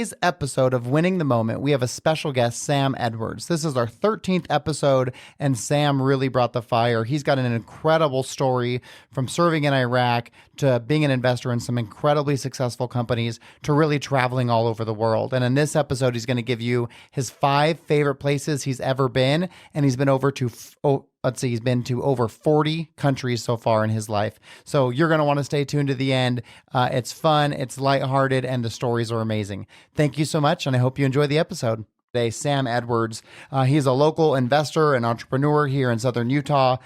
today's episode of Winning the Moment, we have a special guest, Sam Edwards. This is our 13th episode, and Sam really brought the fire. He's got an incredible story from serving in Iraq to being an investor in some incredibly successful companies to really traveling all over the world. And in this episode, he's going to give you his 5 favorite places he's ever been, and he's been he's been to over 40 countries so far in his life. So you're going to want to stay tuned to the end. It's fun, it's lighthearted, and the stories are amazing. Thank you so much, and I hope you enjoy the episode. Today, Sam Edwards, he's a local investor and entrepreneur here in Southern Utah.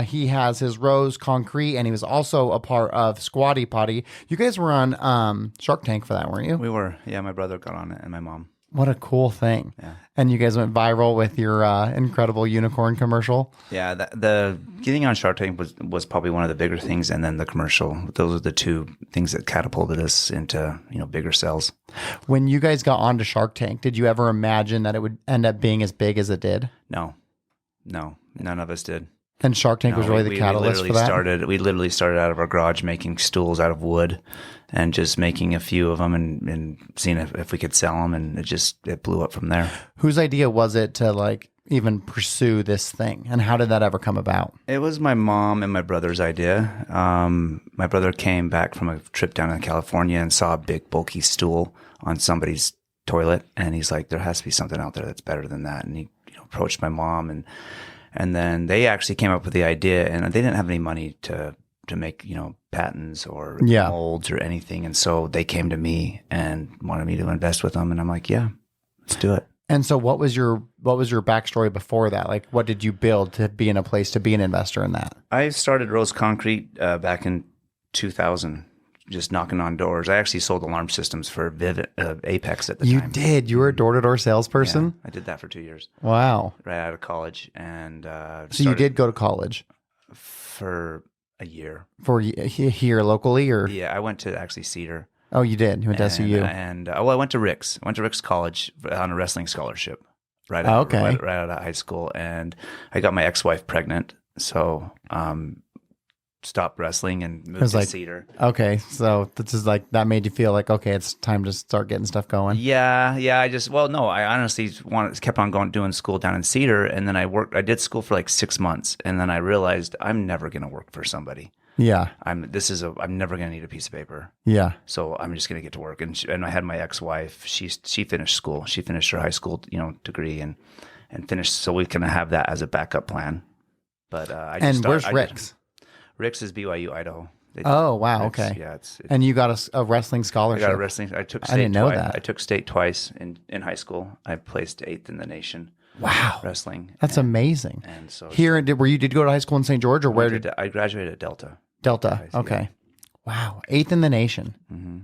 He has his Rose Concrete, and he was also a part of Squatty Potty. You guys were on Shark Tank for that, weren't you? We were. Yeah, my brother got on it and my mom. What a cool thing. Yeah. And you guys went viral with your incredible unicorn commercial. Yeah, the getting on Shark Tank was probably one of the bigger things, and then the commercial. Those are the 2 things that catapulted us into, bigger sales. When you guys got onto Shark Tank, did you ever imagine that it would end up being as big as it did? No, none of us did. And Shark Tank was really the catalyst for that? We literally started out of our garage making stools out of wood and just making a few of them and seeing if we could sell them. And it blew up from there. Whose idea was it to even pursue this thing? And how did that ever come about? It was my mom and my brother's idea. My brother came back from a trip down in California and saw a big bulky stool on somebody's toilet. And he's like, there has to be something out there that's better than that. And he approached my mom and then they actually came up with the idea, and they didn't have any money to make, patents or molds or anything. And so they came to me and wanted me to invest with them. And I'm like, yeah, let's do it. And so what was your backstory before that? What did you build to be in a place to be an investor in that? I started Rose Concrete back in 2000. Just knocking on doors. I actually sold alarm systems for Apex at the time. You did? You were a door-to-door salesperson? Yeah, I did that for 2 years. Wow. Right out of college. And so you did go to college? For a year. For here locally? Or? Yeah, I went to actually Cedar. Oh, you did? You went to SUU? And I went to Rick's. I went to Rick's College on a wrestling scholarship right out of high school. And I got my ex-wife pregnant. So stopped wrestling and moved to Cedar. Okay, so this is that made you feel okay, it's time to start getting stuff going. Yeah. I honestly kept on doing school down in Cedar, and then I did school for 6 months, and then I realized I'm never going to work for somebody. Yeah. I'm never going to need a piece of paper. Yeah. So I'm just going to get to work. And I had my ex-wife, she finished school. She finished her high school, degree and finished, so we can have that as a backup plan. But where's Rick's? Rick's is BYU, Idaho. Oh, wow. Rick's, okay. Yeah. And you got a wrestling scholarship. I got a wrestling. I took state. I didn't know twice. that. I took state twice in high school. I placed 8th in the nation. Wow. Wrestling. That's amazing. And so did you go to high school in St. George, or where did I graduated at Delta? Delta. Okay. Wow. 8th in the nation. Mm-hmm.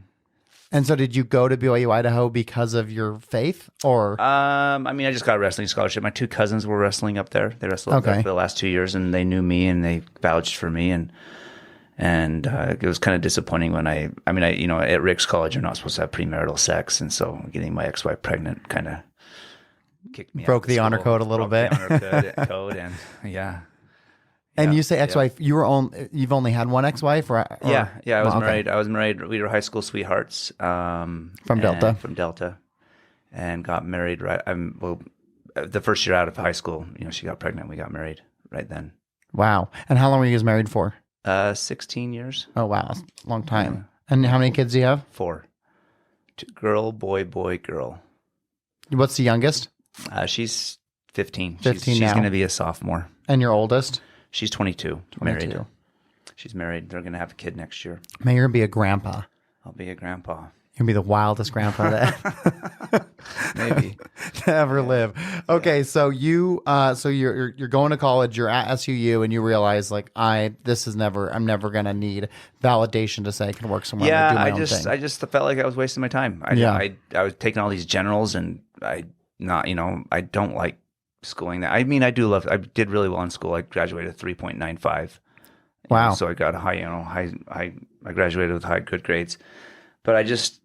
And so did you go to BYU, Idaho because of your faith, or? I just got a wrestling scholarship. My 2 cousins were wrestling up there. They wrestled up there for the last 2 years, and they knew me and they vouched for me. And it was kind of disappointing when at Rick's College, you're not supposed to have premarital sex. And so getting my ex-wife pregnant kind of kicked me out. Broke the honor code a little bit. The honor code, and yeah. And you say ex-wife, you've only had one ex-wife? Yeah, I was married. I was married. We were high school sweethearts. From Delta? From Delta. And got married the first year out of high school, she got pregnant. We got married right then. Wow. And how long were you guys married for? 16 years. Oh, wow. That's a long time. Yeah. And how many kids do you have? 4. Girl, boy, girl. What's the youngest? She's 15. 15 she's now. going to be a sophomore. And your oldest? She's 22. Married. She's married. They're going to have a kid next year. May you be a grandpa. I'll be a grandpa. You'll be the wildest grandpa maybe to ever live. Okay, so you're going to college. You're at SUU, and you realize I'm never gonna need validation to say I can work somewhere. Yeah, and do my own thing. I just felt like I was wasting my time. I was taking all these generals, and I don't like schooling. I did really well in school. I graduated 3.95. Wow. So I got a high. I graduated with good grades, but I just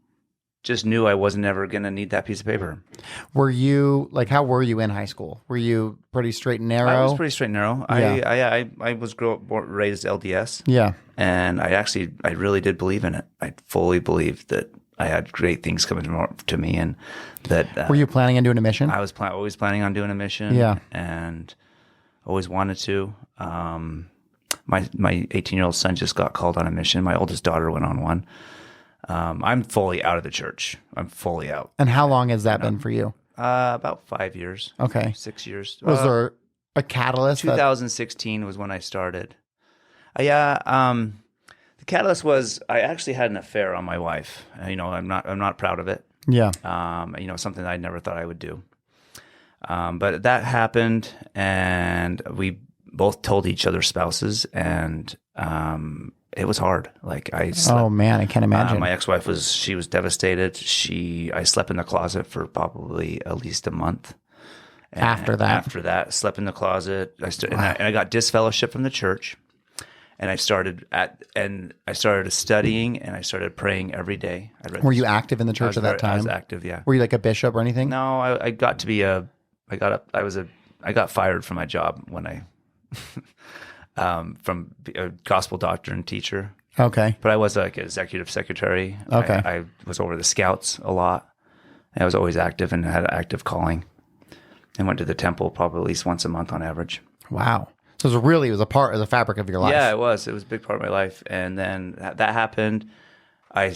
knew I wasn't ever going to need that piece of paper. Were you how were you in high school? Were you pretty straight and narrow? I was pretty straight and narrow. Yeah. I was raised LDS. Yeah. And I really did believe in it. I fully believed that I had great things coming to me, and that Were you planning on doing a mission? I was always planning on doing a mission. Yeah. And always wanted to. My 18-year-old son just got called on a mission. My oldest daughter went on one. I'm fully out of the church. I'm fully out. And how long has that been for you? About 5 years. Okay. 6 years. Was there a catalyst? 2016 was when I started. The catalyst was I actually had an affair on my wife. I'm not proud of it. Yeah. Something I never thought I would do. But that happened, and we both told each other spouses, and it was hard. Like I slept, oh man, I can't imagine. my ex-wife was devastated. I slept in the closet for probably at least a month. And After that, slept in the closet. And I got disfellowship from the church, and I started studying, and I started praying every day. Were you active in the church at that time? I was active, yeah. Were you like a bishop or anything? No, I got to be I got fired from my job when I from a gospel doctor and teacher. Okay. But I was like an executive secretary. Okay. I was over the scouts a lot. I was always active and had an active calling. And went to the temple probably at least once a month on average. Wow. So it was a part of the fabric of your life. Yeah, it was. It was a big part of my life. And then that happened. Like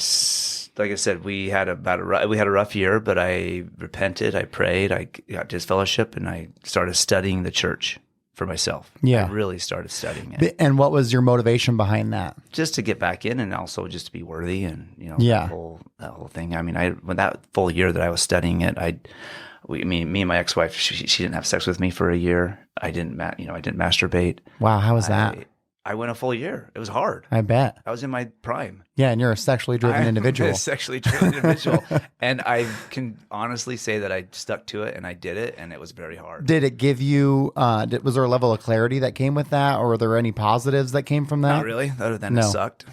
I said, we had a rough year, but I repented. I prayed. I got disfellowship, and I started studying the church for myself. Yeah. I really started studying it. And what was your motivation behind that? Just to get back in, and also just to be worthy, and Yeah. that whole thing. I mean, when that full year that I was studying it, me and my ex-wife, she didn't have sex with me for a year. I didn't masturbate. Wow, how was that? I went a full year. It was hard. I bet. I was in my prime. Yeah, and you're a sexually driven individual. I'm a sexually driven individual. And I can honestly say that I stuck to it, and I did it, and it was very hard. Did it give you, was there a level of clarity that came with that, or were there any positives that came from that? Not really, other than No. it sucked.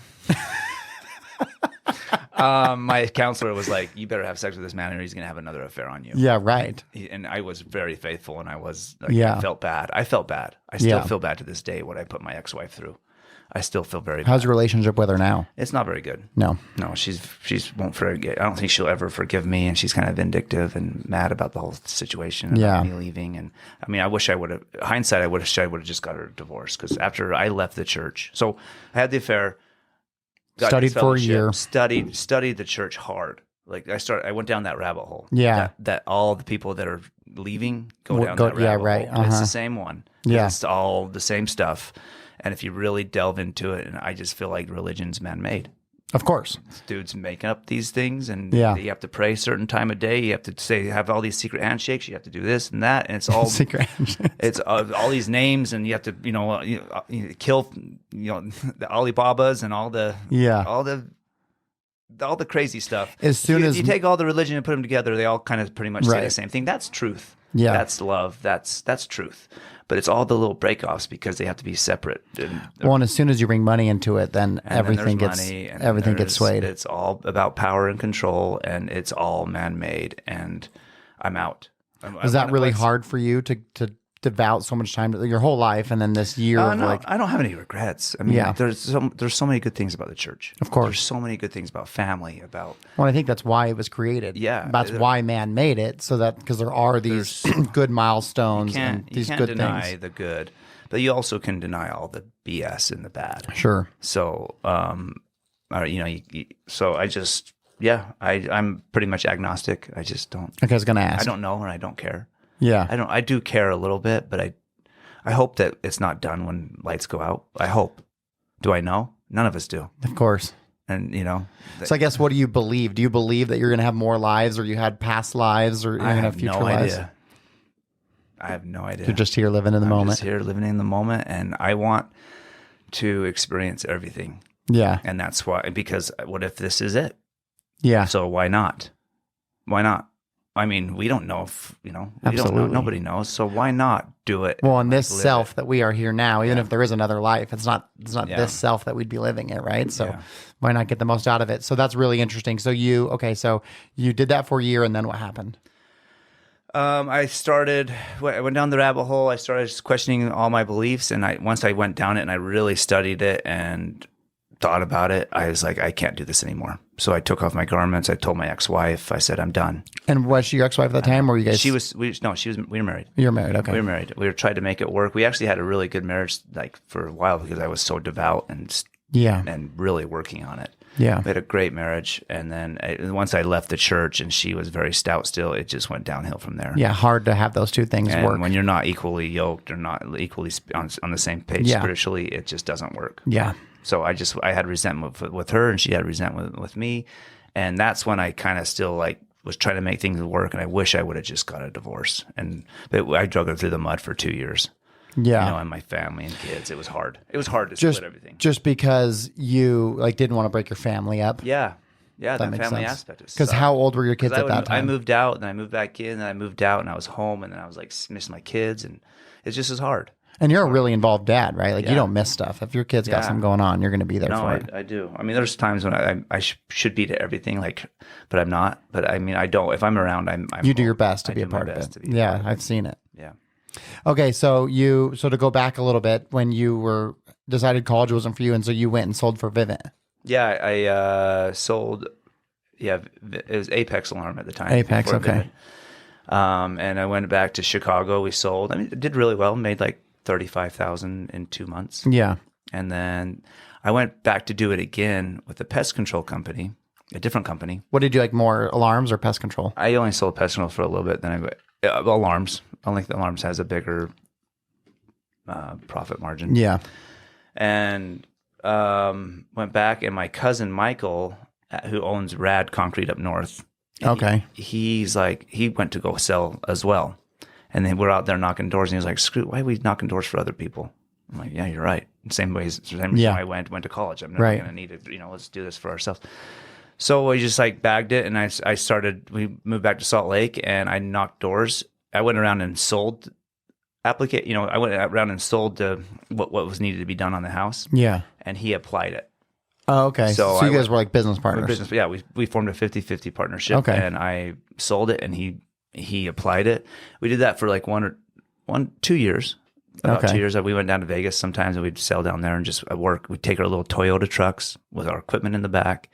My counselor was like, "You better have sex with this man, or he's going to have another affair on you." Yeah, right. And I was very faithful, and I was like, Yeah. I felt bad. I still feel bad to this day what I put my ex-wife through. I still feel very bad. How's your relationship with her now? It's not very good. No. No, she's won't forget. I don't think she'll ever forgive me, and she's kind of vindictive and mad about the whole situation and Yeah. me leaving. And I mean, I wish I would have. Hindsight, I wish I would have just got her a divorce, because after I left the church, so I had the affair. Studied for a year. Studied the church hard. Like I went down that rabbit hole. Yeah. That all the people that are leaving go down go- that rabbit yeah, right. hole. It's Uh-huh. the same one. Yeah. It's all the same stuff. And if you really delve into it, and I just feel like religion's man-made. Of course. Dudes making up these things, and Yeah. you have to pray a certain time of day. You have to have all these secret handshakes. You have to do this and that, and it's all Secret. it's all these names, and you have to kill the Alibabas and all the Yeah. all the crazy stuff. As soon as you take all the religion and put them together, they all kind of pretty much say Right. the same thing. That's truth. Yeah. That's love. That's truth. But it's all the little breakoffs because they have to be separate. And as soon as you bring money into it, then And everything then gets there's money, and everything gets swayed. It's all about power and control, and it's all man-made. And I'm out. Was that really hard for you to devote so much time to your whole life, and then this year of No, like, I don't have any regrets. I mean, Yeah. there's so many good things about the church. Of course. There's so many good things about family, about well, I think that's why it was created. Yeah. That's why man made it, so that because there are these good milestones and you these can't good deny things. the good, but you also can deny all the BS and the bad. Sure. So, so I just, I'm pretty much agnostic. I just don't. Okay, I was gonna ask. I don't know, and I don't care. Yeah. I do care a little bit, but I hope that it's not done when lights go out. I hope. Do I know? None of us do. Of course. And So I guess what do you believe? Do you believe that you're going to have more lives, or you had past lives, or you're going to have future lives? idea. I have no idea. You're just here living in the I'm moment. just here living in the moment, and I want to experience everything. Yeah. And that's why, because what if this is it? Yeah. So why not? Why not? I mean, we don't know if, we don't know. Absolutely. Nobody knows. So why not do it? Well, and this Live self it. that we are here now, even if there is another life, it's not Yeah. this self that we'd be living it, right? So Yeah. why not get the most out of it? So that's really interesting. So so you did that for a year, and then what happened? I went down the rabbit hole. I started questioning all my beliefs, and once I went down it and I really studied it, and thought about it, I was like, I can't do this anymore. So I took off my garments. I told my ex-wife, I said, I'm done. And was she your ex-wife at that time, or were you guys? We were married. You're married, okay. We were married. We were trying to make it work. We actually had a really good marriage, like for a while, because I was so devout and really working on it. Yeah. We had a great marriage. And then once I left the church and she was very stout still, it just went downhill from there. Yeah, hard to have those two things and work. when you're not equally yoked or not equally on the same page spiritually, it just doesn't work. Yeah. So I had resentment with her, and she had resentment with me. And that's when I kind of still like was trying to make things work. And I wish I would have just got a divorce. But I drug her through the mud for 2 years. Yeah. You know, and my family and kids. It was hard. It was hard to split everything. Just because you like didn't want to break your family up. Yeah. Yeah. That The makes family sense. aspect. Because how old were your kids at that time? I moved out, and I moved back in, and I moved out, and I was home, and then I was like missing my kids, and it's just as hard. And you're a really involved dad, right? Like you don't miss stuff. If your kid's got something going on, you're going to be there for it. I do. I mean, there's times when I should be to everything, like, but I'm not. But I mean, I don't. If I'm around, you do your best to be a part of it. Yeah, I've seen it. Yeah. Okay, so to go back a little bit, when you decided college wasn't for you, and so you went and sold for Vivint. Yeah, I sold. Yeah, it was Apex Alarm at the time. Apex, okay. Vivint. And I went back to Chicago. We sold. I mean, it did really well. Made like $35,000 in 2 months. Yeah. And then I went back to do it again with a pest control company, a different company. What did you like more, alarms or pest control? I only sold pest control for a little bit. Then alarms. I think the alarms has a bigger profit margin. Yeah. And went back, and my cousin Michael, who owns Rad Concrete up north. Okay. He went to go sell as well. And then we're out there knocking doors, and he was like, "Screw, why are we knocking doors for other people?" I'm like, "Yeah, you're right." Same reason I went to college. I'm never going to need it. Let's do this for ourselves. So we just like bagged it, and we moved back to Salt Lake, and I knocked doors. I went around and sold I went around and sold what was needed to be done on the house. Yeah. And he applied it. Oh, okay. So you guys were like business partners. We formed a 50-50 partnership. Okay. And I sold it, and he applied it. We did that for like 2 years. About 2 years. We went down to Vegas sometimes, and we'd sell down there and just work. We'd take our little Toyota trucks with our equipment in the back.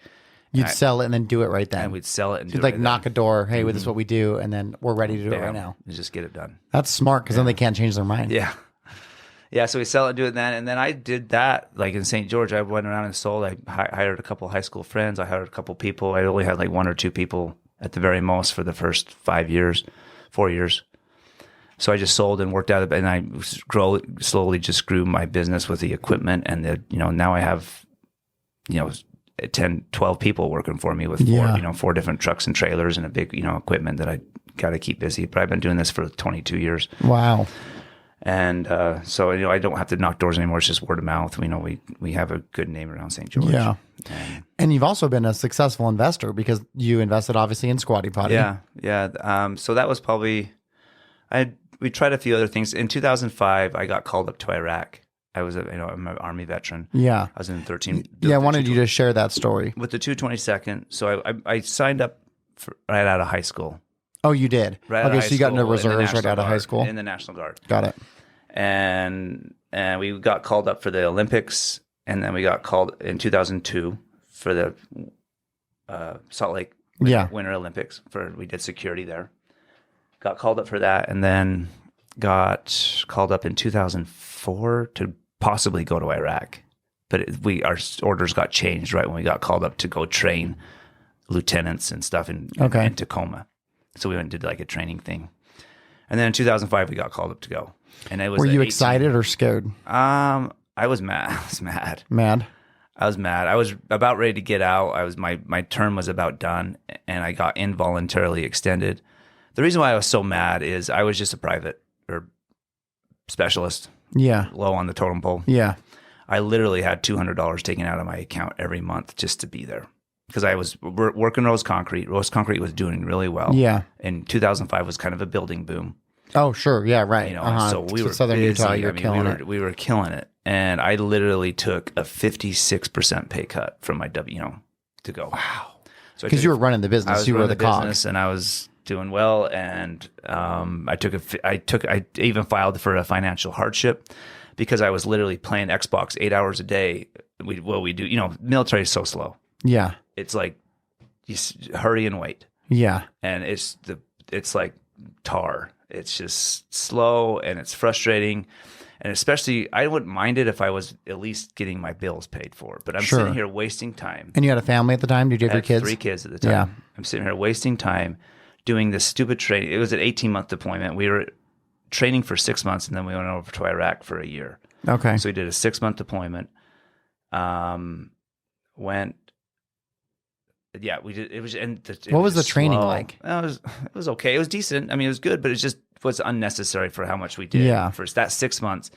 You'd sell it and then do it right then. And we'd sell it and do it right knock a door. Hey, this is what we do, and then we're ready to do it right now. And just get it done. That's smart, because then they can't change their mind. Yeah. Yeah, so we sell it and do it then. And then I did that like in St. George. I went around and sold. I hired a couple of high school friends. I hired a couple people. I only had like 1 or 2 people at the very most for the first 4 years. So I just sold and worked out of it, and I slowly just grew my business with the equipment, and now I have 10, 12 people working for me with 4 different trucks and trailers and a big equipment that I got to keep busy. But I've been doing this for 22 years. Wow. And so I don't have to knock doors anymore. It's just word of mouth. We have a good name around St. George. Yeah. And you've also been a successful investor, because you invested obviously in Squatty Potty. Yeah. So that was probably we tried a few other things. In 2005, I got called up to Iraq. I was I'm an Army veteran. Yeah. I was in 13. Yeah, I wanted you to share that story. With the 222nd. So I signed up right out of high school. Oh, you did? Right out of high so you got into school, reserves right out of high school? In the National Guard. Got it. And we got called up for the Olympics, and then we got called in 2002 for the Salt Lake Winter Olympics. We did security there. Got called up for that, and then got called up in 2004 to possibly go to Iraq. But our orders got changed right when we got called up to go train lieutenants and stuff in Tacoma. So we went and did like a training thing. And then in 2005, we got called up to go. And it was. Were you excited or scared? I was mad. I was mad. Mad? I was mad. I was about ready to get out. My term was about done, and I got involuntarily extended. The reason why I was so mad is I was just a private or specialist. Yeah. Low on the totem pole. Yeah. I literally had $200 taken out of my account every month just to be there, because I was working Rose Concrete. Rose Concrete was doing really well. Yeah. And 2005 was kind of a building boom. Oh, sure. Yeah, right. So we were Southern busy. Utah, you're killing it. We were killing it. And I literally took a 56% pay cut from my to go. Wow. So because you were running the business. You were the cog. And I was doing well, and I even filed for a financial hardship because I was literally playing Xbox 8 hours a day. We do, military is so slow. Yeah. It's like you hurry and wait. Yeah. And it's like tar. It's just slow and it's frustrating. And especially, I wouldn't mind it if I was at least getting my bills paid for. But I'm sitting here wasting time. And you had a family at the time? Did you have your kids? 3 kids at the time. Yeah. I'm sitting here wasting time doing this stupid training. It was an 18-month deployment. We were training for 6 months, and then we went over to Iraq for a year. Okay. So we did a 6-month deployment. We did. It was. What was the training like? It was okay. It was decent. I mean, it was good, but it just was unnecessary for how much we did for that 6 months.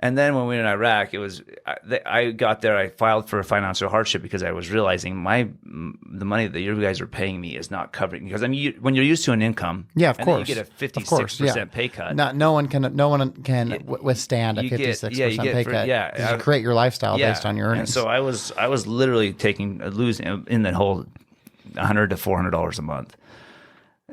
And then when we were in Iraq, it was. I got there. I filed for a financial hardship because I was realizing the money that you guys are paying me is not covering. Because I mean, when you're used to an income, of course, you get a 56% pay cut. No one can withstand a 56% pay cut. Yeah, you create your lifestyle based on your earnings. And so I was literally losing in the whole $100 to $400 a month,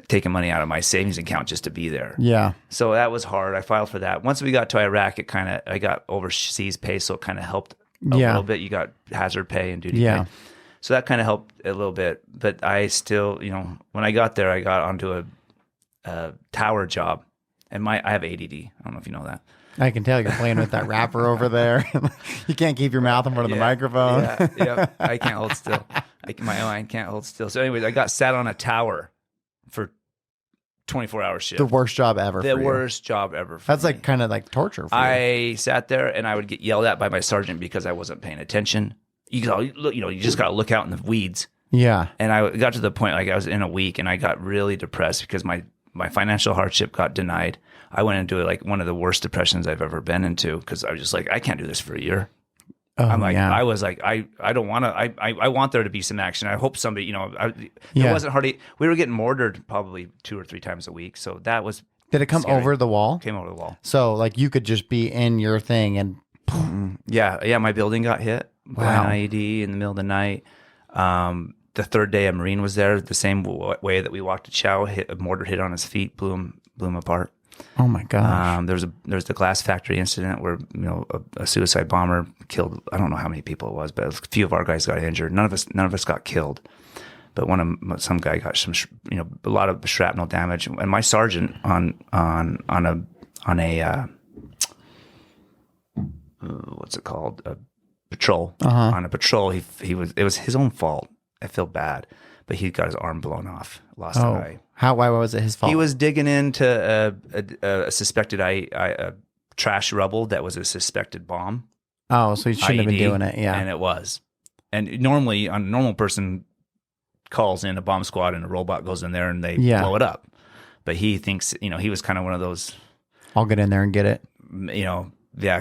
taking money out of my savings account just to be there. Yeah. So that was hard. I filed for that. Once we got to Iraq, I got overseas pay, so it kind of helped a little bit. You got hazard pay and duty pay. So that kind of helped a little bit. But I still, when I got there, I got onto a tower job. And I have ADD. I don't know if you know that. I can tell you're playing with that wrapper over there. You can't keep your mouth in front of the microphone. Yeah. I can't hold still. My mind can't hold still. So anyways, I got sat on a tower for 24-hour shift. The worst job ever. The worst job ever. That's like kind of like torture. For you. I sat there and I would get yelled at by my sergeant because I wasn't paying attention. You just got to look out in the weeds. Yeah. And I got to the point like I was in a week and I got really depressed because my financial hardship got denied. I went into like one of the worst depressions I've ever been into because I was just like, I can't do this for a year. I was like, I don't want to, I want there to be some action. I hope somebody, it wasn't hardly, we were getting mortared probably 2 or 3 times a week. So that was, did it come scary. over the wall? Came over the wall. So like you could just be in your thing and. Yeah. My building got hit by an IED in the middle of the night. The third day a Marine was there, the same way that we walked to Chow, a mortar hit on his feet, blew him apart. Oh my gosh. There's the glass factory incident where a suicide bomber killed, I don't know how many people it was, but a few of our guys got injured. None of us got killed, but some guy got some a lot of shrapnel damage. And my sergeant on a what's it called, a patrol, on a patrol, it was his own fault. I feel bad, but he got his arm blown off, lost an eye. Why was it his fault? He was digging into a suspected trash rubble that was a suspected bomb. Oh, so he shouldn't have been doing it. Yeah. And it was. And normally, a normal person calls in a bomb squad and a robot goes in there and they blow it up. But he thinks, he was kind of one of those. I'll get in there and get it.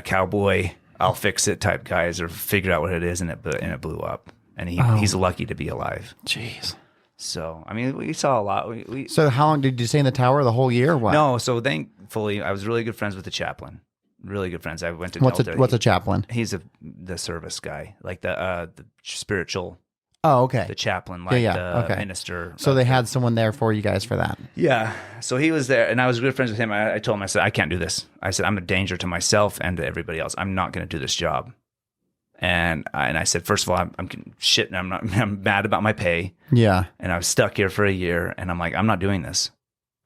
Cowboy, I'll fix it type guys, or figured out what it is and it blew up. And he's lucky to be alive. Jeez. So, I mean, we saw a lot. So how long did you stay in the tower? The whole year or what? No, so thankfully, I was really good friends with the chaplain. Really good friends. I went to What's a chaplain? He's the service guy, like the spiritual. Oh, okay. The chaplain, like the minister. So they had someone there for you guys for that. Yeah. So he was there, and I was good friends with him. I told him, I said, I can't do this. I said, I'm a danger to myself and to everybody else. I'm not going to do this job. And I said, first of all, I'm shit, and I'm mad about my pay. Yeah. And I was stuck here for a year, and I'm like, I'm not doing this.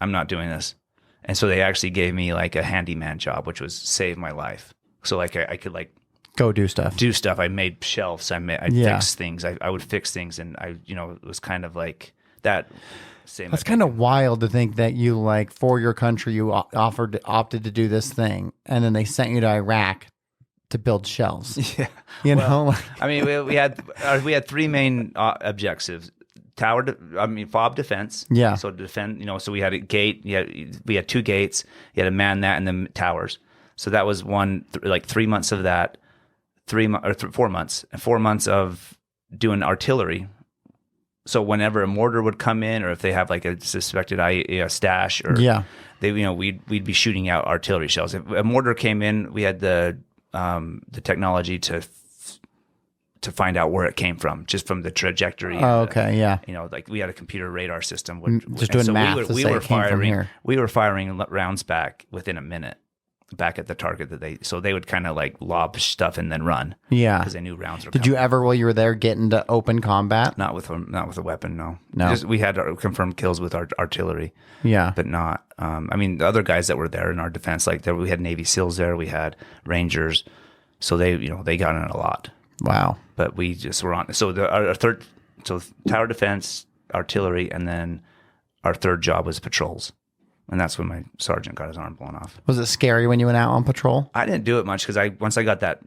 And so they actually gave me like a handyman job, which was save my life. So like I could like go do stuff. I made shelves. I fixed things. I would fix things, and it was kind of like that. That's kind of wild to think that you like for your country you opted to do this thing, and then they sent you to Iraq to build shelves. Yeah, I mean, we had 3 main objectives: fob defense. Yeah. So to defend, so we had a gate. We had 2 gates. You had to man that, and then towers. So that was 3 months of that. 4 months, and 4 months of doing artillery. So whenever a mortar would come in, or if they have like a suspected stash, or they, we'd be shooting out artillery shells. If a mortar came in, we had the technology to to find out where it came from, just from the trajectory. Oh, okay, yeah. You know, like we had a computer radar system. Just doing math to say it came from here. We were firing rounds back within a minute, back at the target so they would kind of like lob stuff and then run. Yeah, because they knew rounds were. Did you ever, while you were there, get into open combat? Not with a weapon, no. No, we had confirmed kills with our artillery. Yeah, but not. I mean, the other guys that were there in our defense, like we had Navy SEALs there, we had Rangers, so they got in a lot. Wow. But we just were on. So our third, tower defense, artillery, and then our third job was patrols. And that's when my sergeant got his arm blown off. Was it scary when you went out on patrol? I didn't do it much because once I got that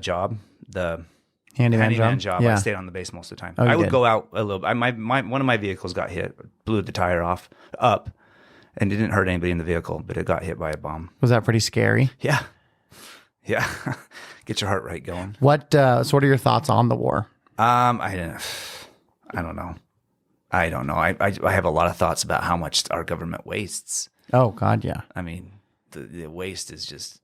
job, the handyman job, yeah. I stayed on the base most of the time. Oh, I would did. go out a little. One of my vehicles got hit, blew the tire up, and it didn't hurt anybody in the vehicle, but it got hit by a bomb. Was that pretty scary? Yeah. Yeah. Get your heart rate going. So what are your thoughts on the war? I don't know. I don't know. I have a lot of thoughts about how much our government wastes. Oh God, yeah. I mean, the waste is just.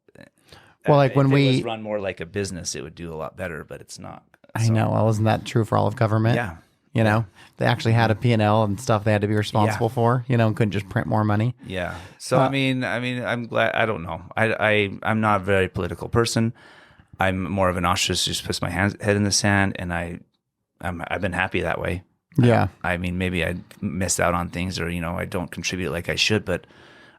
Well, like when if we it was run more like a business, it would do a lot better, but it's not. I know. Well, isn't that true for all of government? Yeah. You know, they actually had a P&L and stuff they had to be responsible for, and couldn't just print more money. Yeah. So, I mean, I'm glad. I don't know. I'm not a very political person. I'm more of an ostrich, just puts my head in the sand, and I've been happy that way. Yeah. I mean, maybe I missed out on things, or I don't contribute like I should, but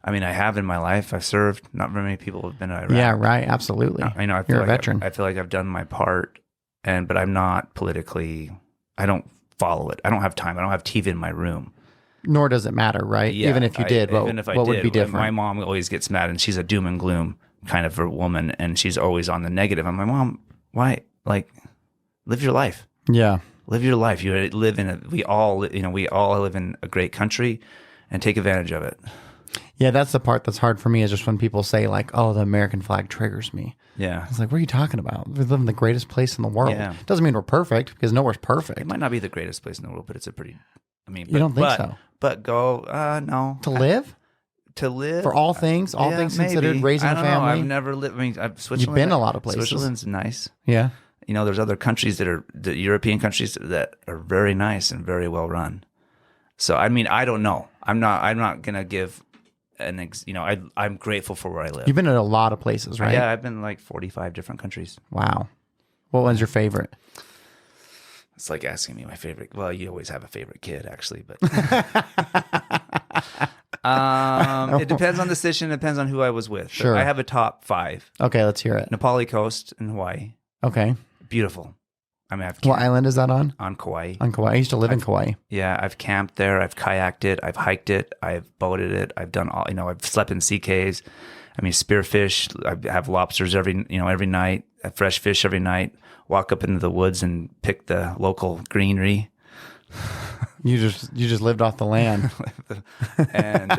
I mean, I have in my life. I've served. Not very many people have been to Iraq. Yeah, right. Absolutely. You're a veteran. I feel like I've done my part, but I'm not politically. I don't follow it. I don't have time. I don't have TV in my room. Nor does it matter, right? Yeah, even if you did, what would be different? My mom always gets mad, and she's a doom and gloom kind of a woman, and she's always on the negative. I'm like, Mom, why? Like, live your life. Yeah. Live your life. You live we all live in a great country, and take advantage of it. Yeah, that's the part that's hard for me, is just when people say like, "Oh, the American flag triggers me." Yeah, it's like, what are you talking about? We live in the greatest place in the world. Yeah. Doesn't mean we're perfect, because nowhere's perfect. It might not be the greatest place in the world, but it's a pretty. I mean, you don't think so? But go no to live. To live for all things, things considered, raising a family. I've never lived. I mean, Switzerland. You've been a lot of places. Switzerland's nice. Yeah. There's other countries the European countries that are very nice and very well run. So I mean, I don't know. I'm not gonna give I'm grateful for where I live. You've been in a lot of places, right? Yeah, I've been in like 45 different countries. Wow. What one's your favorite? It's like asking me my favorite. Well, you always have a favorite kid, actually, but it depends on the decision. It depends on who I was with. Sure. I have a top 5. Okay, let's hear it. Nepali Coast in Hawaii. Okay. Beautiful. I mean, what island is that on? On Kauai. On Kauai. I used to live in Kauai. Yeah, I've camped there. I've kayaked it. I've hiked it. I've boated it. I've done all. I've slept in sea caves. I mean, spearfish. I have lobsters every night. I have fresh fish every night. Walk up into the woods and pick the local greenery. You just lived off the land. and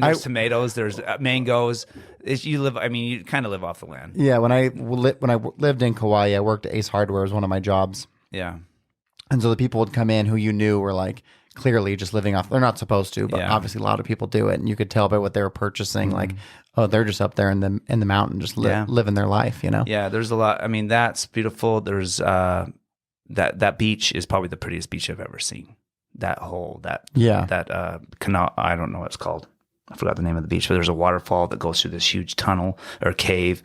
there's tomatoes. There's mangoes. You kind of live off the land. Yeah, when I lived in Kauai, I worked at Ace Hardware as one of my jobs. Yeah, and so the people would come in who you knew were like clearly just living off. They're not supposed to, but obviously a lot of people do it, and you could tell by what they were purchasing. Mm-hmm. Like, oh, they're just up there in the mountain, just living their life. Yeah, there's a lot. I mean, that's beautiful. There's that beach is probably the prettiest beach I've ever seen. That canal. I don't know what it's called. I forgot the name of the beach, but there's a waterfall that goes through this huge tunnel or cave,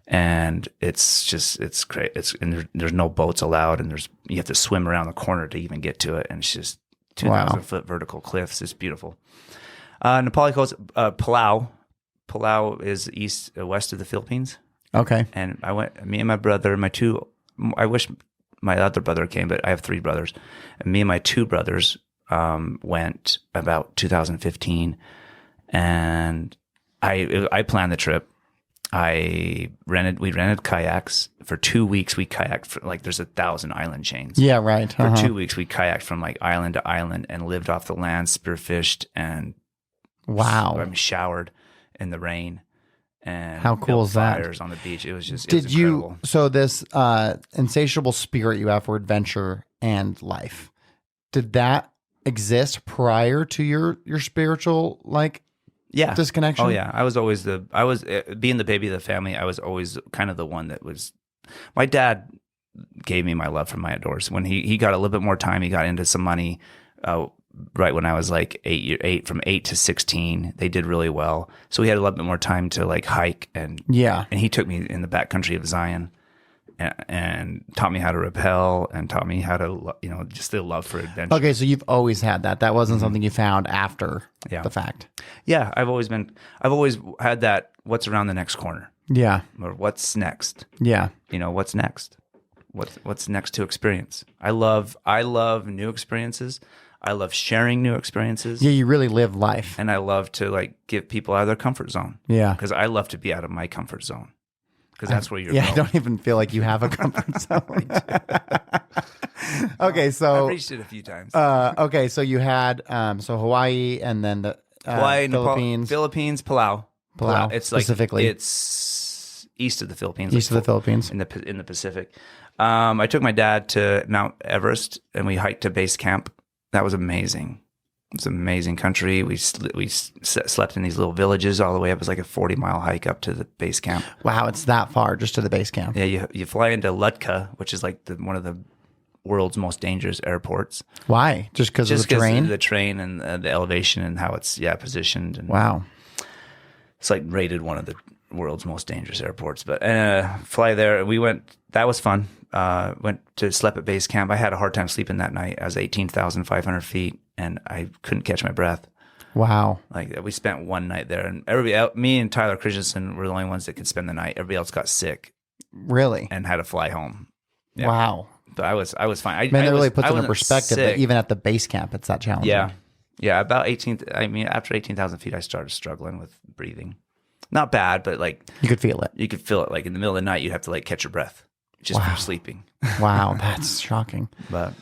and it's great. There's no boats allowed, and you have to swim around the corner to even get to it, and it's just 2,000-foot vertical cliffs. It's beautiful. Nepali Coast, Palau. Palau is west of the Philippines. Okay. And I went. Me and my brother, I wish my other brother came, but I have 3 brothers, and me and my 2 brothers went about 2015. And I planned the trip. We rented kayaks for 2 weeks. We kayaked for there's 1,000 island chains. Yeah, right. For 2 weeks, we kayaked from island to island and lived off the land, spearfished, and showered in the rain. And how cool is that? Fires on the beach. It was just. Did you? So this insatiable spirit you have for adventure and life, did that exist prior to your spiritual disconnection? Oh yeah, I was being the baby of the family. I was always kind of the one that was. My dad gave me my love for my outdoors. When he got a little bit more time, he got into some money. Right when I was like from 8 to 16, they did really well. So we had a little bit more time to like hike and he took me in the backcountry of Zion and taught me how to rappel and taught me how to, just the love for adventure. Okay. So you've always had that. That wasn't something you found after the fact. Yeah. I've always had that. What's around the next corner? Yeah. Or what's next? Yeah. What's next? What's next to experience? I love new experiences. I love sharing new experiences. Yeah, you really live life. And I love to like get people out of their comfort zone. Yeah. Because I love to be out of my comfort zone. Because that's where you're going. I don't even feel like you have a comfort zone. Okay, so I've reached it a few times. Okay, so you had Hawaii and then the Hawaii, Philippines. Philippines, Palau. It's specifically. It's east of the Philippines. East of the Philippines. In the Pacific. I took my dad to Mount Everest and we hiked to base camp. That was amazing. It's an amazing country. We slept in these little villages all the way up. It was like a 40-mile hike up to the base camp. Wow, it's that far just to the base camp. Yeah, you fly into Lutka, which is like one of the world's most dangerous airports. Why? Just because of the terrain? The terrain and the elevation and how it's positioned. And wow. It's like rated one of the world's most dangerous airports. But fly there. We went. That was fun. Slept at base camp. I had a hard time sleeping that night. I was 18,500 feet and I couldn't catch my breath. Wow. Like we spent one night there and me and Tyler Christensen were the only ones that could spend the night. Everybody else got sick. Really? And had to fly home. Yeah. Wow. But I was fine. That really puts it in perspective that even at the base camp, it's that challenging. Yeah. Yeah. About 18, after 18,000 feet, I started struggling with breathing. Not bad, but like. You could feel it. You could feel it. Like in the middle of the night, you'd have to like catch your breath. Just from sleeping. Wow, that's shocking. But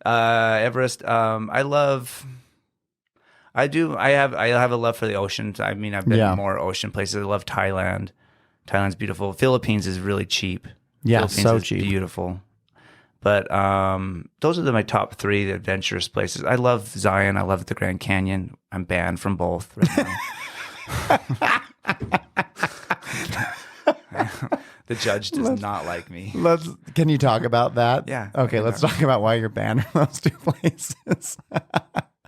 Everest, I have a love for the ocean. I mean, I've been to more ocean places. I love Thailand. Thailand's beautiful. Philippines is really cheap. Yeah, Philippines so is cheap. Beautiful. But those are my top 3 adventurous places. I love Zion. I love the Grand Canyon. I'm banned from both right now. The judge does not like me. Can you talk about that? Yeah. Okay, let's talk about why you're banned from those 2 places.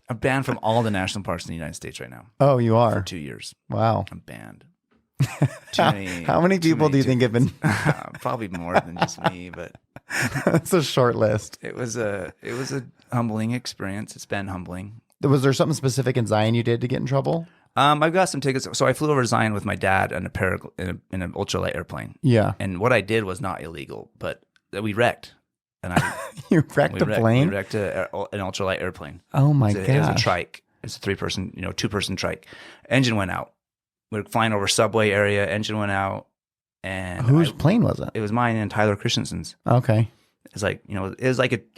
I'm banned from all the national parks in the United States right now. Oh, you are? For 2 years. Wow. I'm banned. How many people do you think have been? Probably more than just me, but it's a short list. It was a humbling experience. It's been humbling. Was there something specific in Zion you did to get in trouble? I've got some tickets. So I flew over Zion with my dad in an ultralight airplane. Yeah. And what I did was not illegal, but we wrecked. And You wrecked a plane? We wrecked an ultralight airplane. Oh my gosh. It was a trike. It's a 3-person, 2-person trike. Engine went out. We were flying over subway area. Engine went out. And whose plane was it? It was mine and Tyler Christensen's. Okay. It's like, it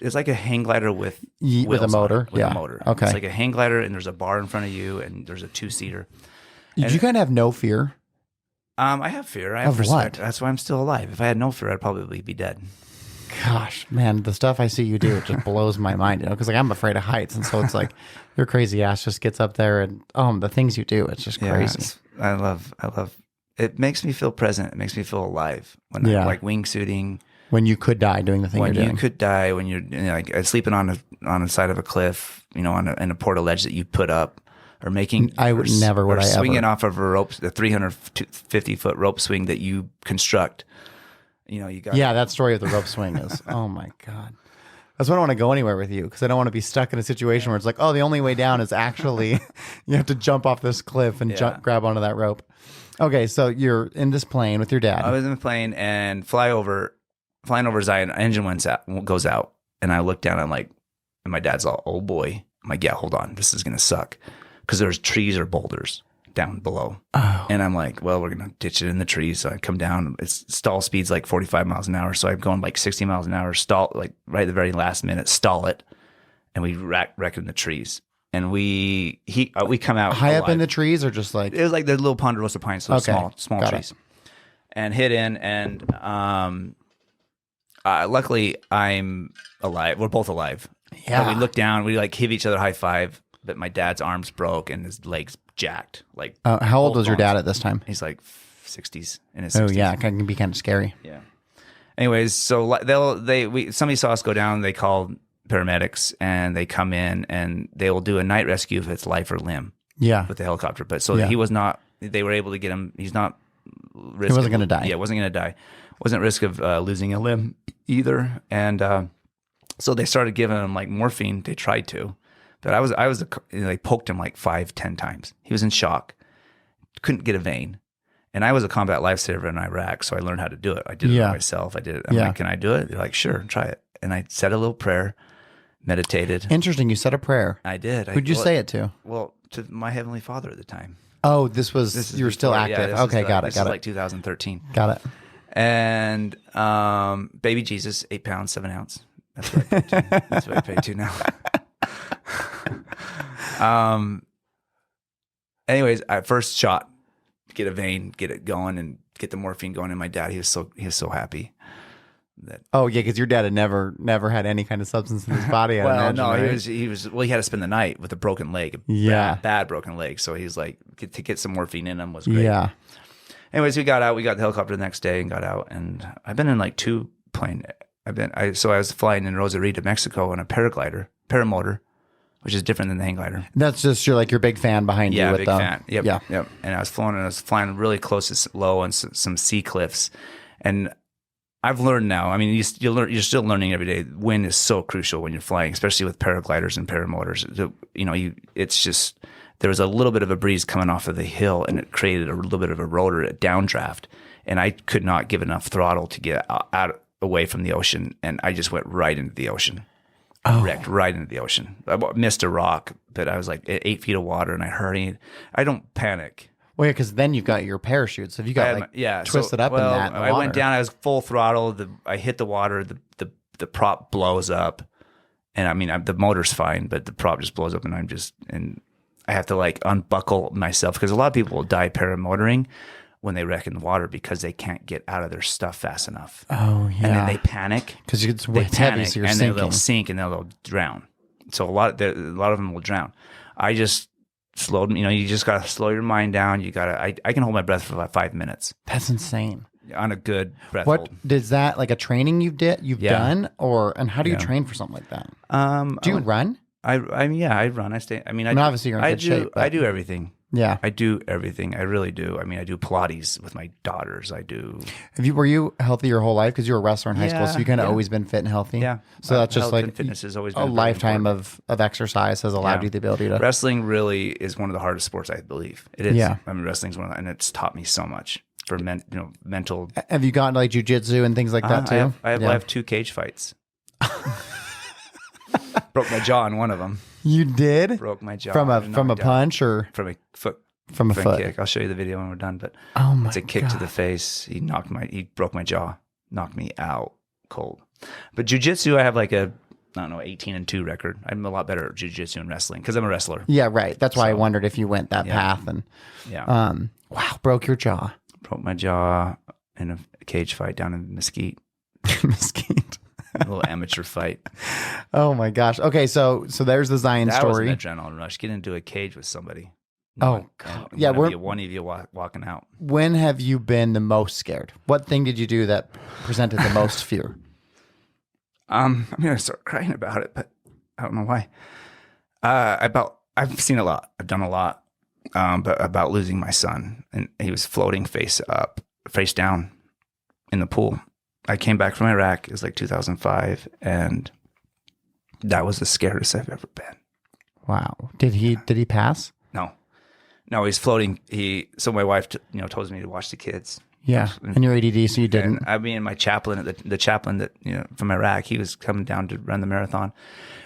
was like a hang glider with a motor. With a motor. Okay. It's like a hang glider and there's a bar in front of you and there's a 2-seater. Did you kind of have no fear? I have fear. I have of respect. what? That's why I'm still alive. If I had no fear, I'd probably be dead. Gosh, man, the stuff I see you do, it just blows my mind, because I'm afraid of heights. And so it's like your crazy ass just gets up there and the things you do, it's just crazy. I love, it makes me feel present. It makes me feel alive when I'm like wingsuiting. When you could die doing the thing you're doing. When you could die, when you're like sleeping on the side of a cliff, in a portal ledge that you put up, or making. Swinging off of a rope, the 350-foot rope swing that you construct. You got. Yeah, that story of the rope swing is. Oh my God. That's why I don't want to go anywhere with you, because I don't want to be stuck in a situation where it's like, the only way down is actually you have to jump off this cliff and grab onto that rope. Okay, so you're in this plane with your dad. I was in the plane and flying over Zion. Engine goes out, and I look down. I'm like, and my dad's all, "Oh boy!" I'm like, "Yeah, hold on, this is gonna suck," because there's trees or boulders down below. Oh. And I'm like, well, we're gonna ditch it in the trees. So I come down. Its stall speed's like 45 miles an hour. So I'm going like 60 miles an hour. Stall like right at the very last minute. Stall it, and we wreck in the trees. And we come out high alive. up in the trees, or just like it was like the little ponderosa pines, so small Got trees, it. and hit in. And luckily, I'm alive. We're both alive. Yeah. But we look down. We like give each other a high five. But my dad's arms broke and his legs jacked. Like how old was your dad at this time? He's like 60s in his 60s. Oh yeah, it can be kind of scary. Yeah. Anyways, so somebody saw us go down. They called paramedics and they come in and they will do a night rescue if it's life or limb. Yeah. With the helicopter. But so he was not. They were able to get him. He's not. He wasn't going to die. Yeah, wasn't going to die. Wasn't risk of losing a limb either. And so they started giving him like morphine. They tried to, but they poked him like 5-10 times. He was in shock. Couldn't get a vein. And I was a combat lifesaver in Iraq, so I learned how to do it. I did it myself. I did it. I'm like, can I do it? They're like, sure, try it. And I said a little prayer, meditated. Interesting. You said a prayer. I did. Who'd you say it to? Well, to my Heavenly Father at the time. Oh, you were still active. Okay, got it. This is like 2013. Got it. And baby Jesus, 8 pounds, 7 ounce. That's what I paid to. That's what I paid to now. Anyways, I first shot, get a vein, get it going, and get the morphine going. And my dad, he was so happy. Oh yeah, because your dad had never had any kind of substance in his body. Well, no, right? he had to spend the night with a broken leg, bad broken leg. So he's like, to get some morphine in him was great. Yeah. Anyways, we got out. We got the helicopter the next day and got out. And I've been in like 2 plane. I was flying in Rosarito, Mexico, on a paramotor, which is different than the hang glider. That's just your big fan behind you. Yeah, big fan. Yep. And I was flying really close to low on some sea cliffs, and I've learned now. I mean, you're still learning every day. Wind is so crucial when you're flying, especially with paragliders and paramotors. It's just there was a little bit of a breeze coming off of the hill, and it created a little bit of a rotor, a downdraft, and I could not give enough throttle to get out away from the ocean, and I just went right into the ocean. Wrecked right into the ocean. I missed a rock, but I was like 8 feet of water, and I hurried. I don't panic. Well, yeah, because then you've got your parachute. So if you got twisted up in that, I went down. I was full throttle. I hit the water. The prop blows up, and I mean the motor's fine, but the prop just blows up, and I have to like unbuckle myself because a lot of people will die paramotoring when they wreck in the water because they can't get out of their stuff fast enough. Oh yeah, and then they panic because it's heavy, so you're sinking. They'll sink and they'll drown. So a lot of them will drown. I just slowed. You just gotta slow your mind down. I can hold my breath for about 5 minutes. That's insane. On a good breath hold. Is that like a training you've done, and how do you train for something like that? Do you run? I run. I stay. Obviously you're in good shape. I do everything. Yeah, I do everything. I really do. I mean, I do Pilates with my daughters. I do. Were you healthy your whole life? Because you were a wrestler in high school, so you kind of always been fit and healthy. Yeah. So that's just like fitness has always been a lifetime of exercise has allowed you the ability to. Wrestling really is one of the hardest sports, I believe. It is. Yeah. I mean, wrestling's and it's taught me so much for mental. Have you gotten like jujitsu and things like that too? I have 2 cage fights. Broke my jaw in one of them. You did? Broke my jaw from a punch or from a foot? From a foot kick. I'll show you the video when we're done. But it's a kick to the face. He broke my jaw, knocked me out cold. But jiu-jitsu, I have like a 18-2 record. I'm a lot better at jiu-jitsu and wrestling because I'm a wrestler. Yeah, right. That's why I wondered if you went that path. And wow, broke your jaw. Broke my jaw in a cage fight down in Mesquite. Mesquite. A little amateur fight. Oh my gosh. Okay, so there's the Zion story. That was an adrenaline rush. Get into a cage with somebody. God. Yeah, one of you walking out. When have you been the most scared? What thing did you do that presented the most fear? I'm gonna start crying about it, but I don't know why. I've seen a lot. I've done a lot. But about losing my son, and he was floating face down in the pool. I came back from Iraq. It was like 2005, and that was the scariest I've ever been. Wow. Did he pass? No, he's floating. So my wife, told me to watch the kids. Yeah, and you're ADD, so you didn't. And I mean, my chaplain, the chaplain that from Iraq, he was coming down to run the marathon.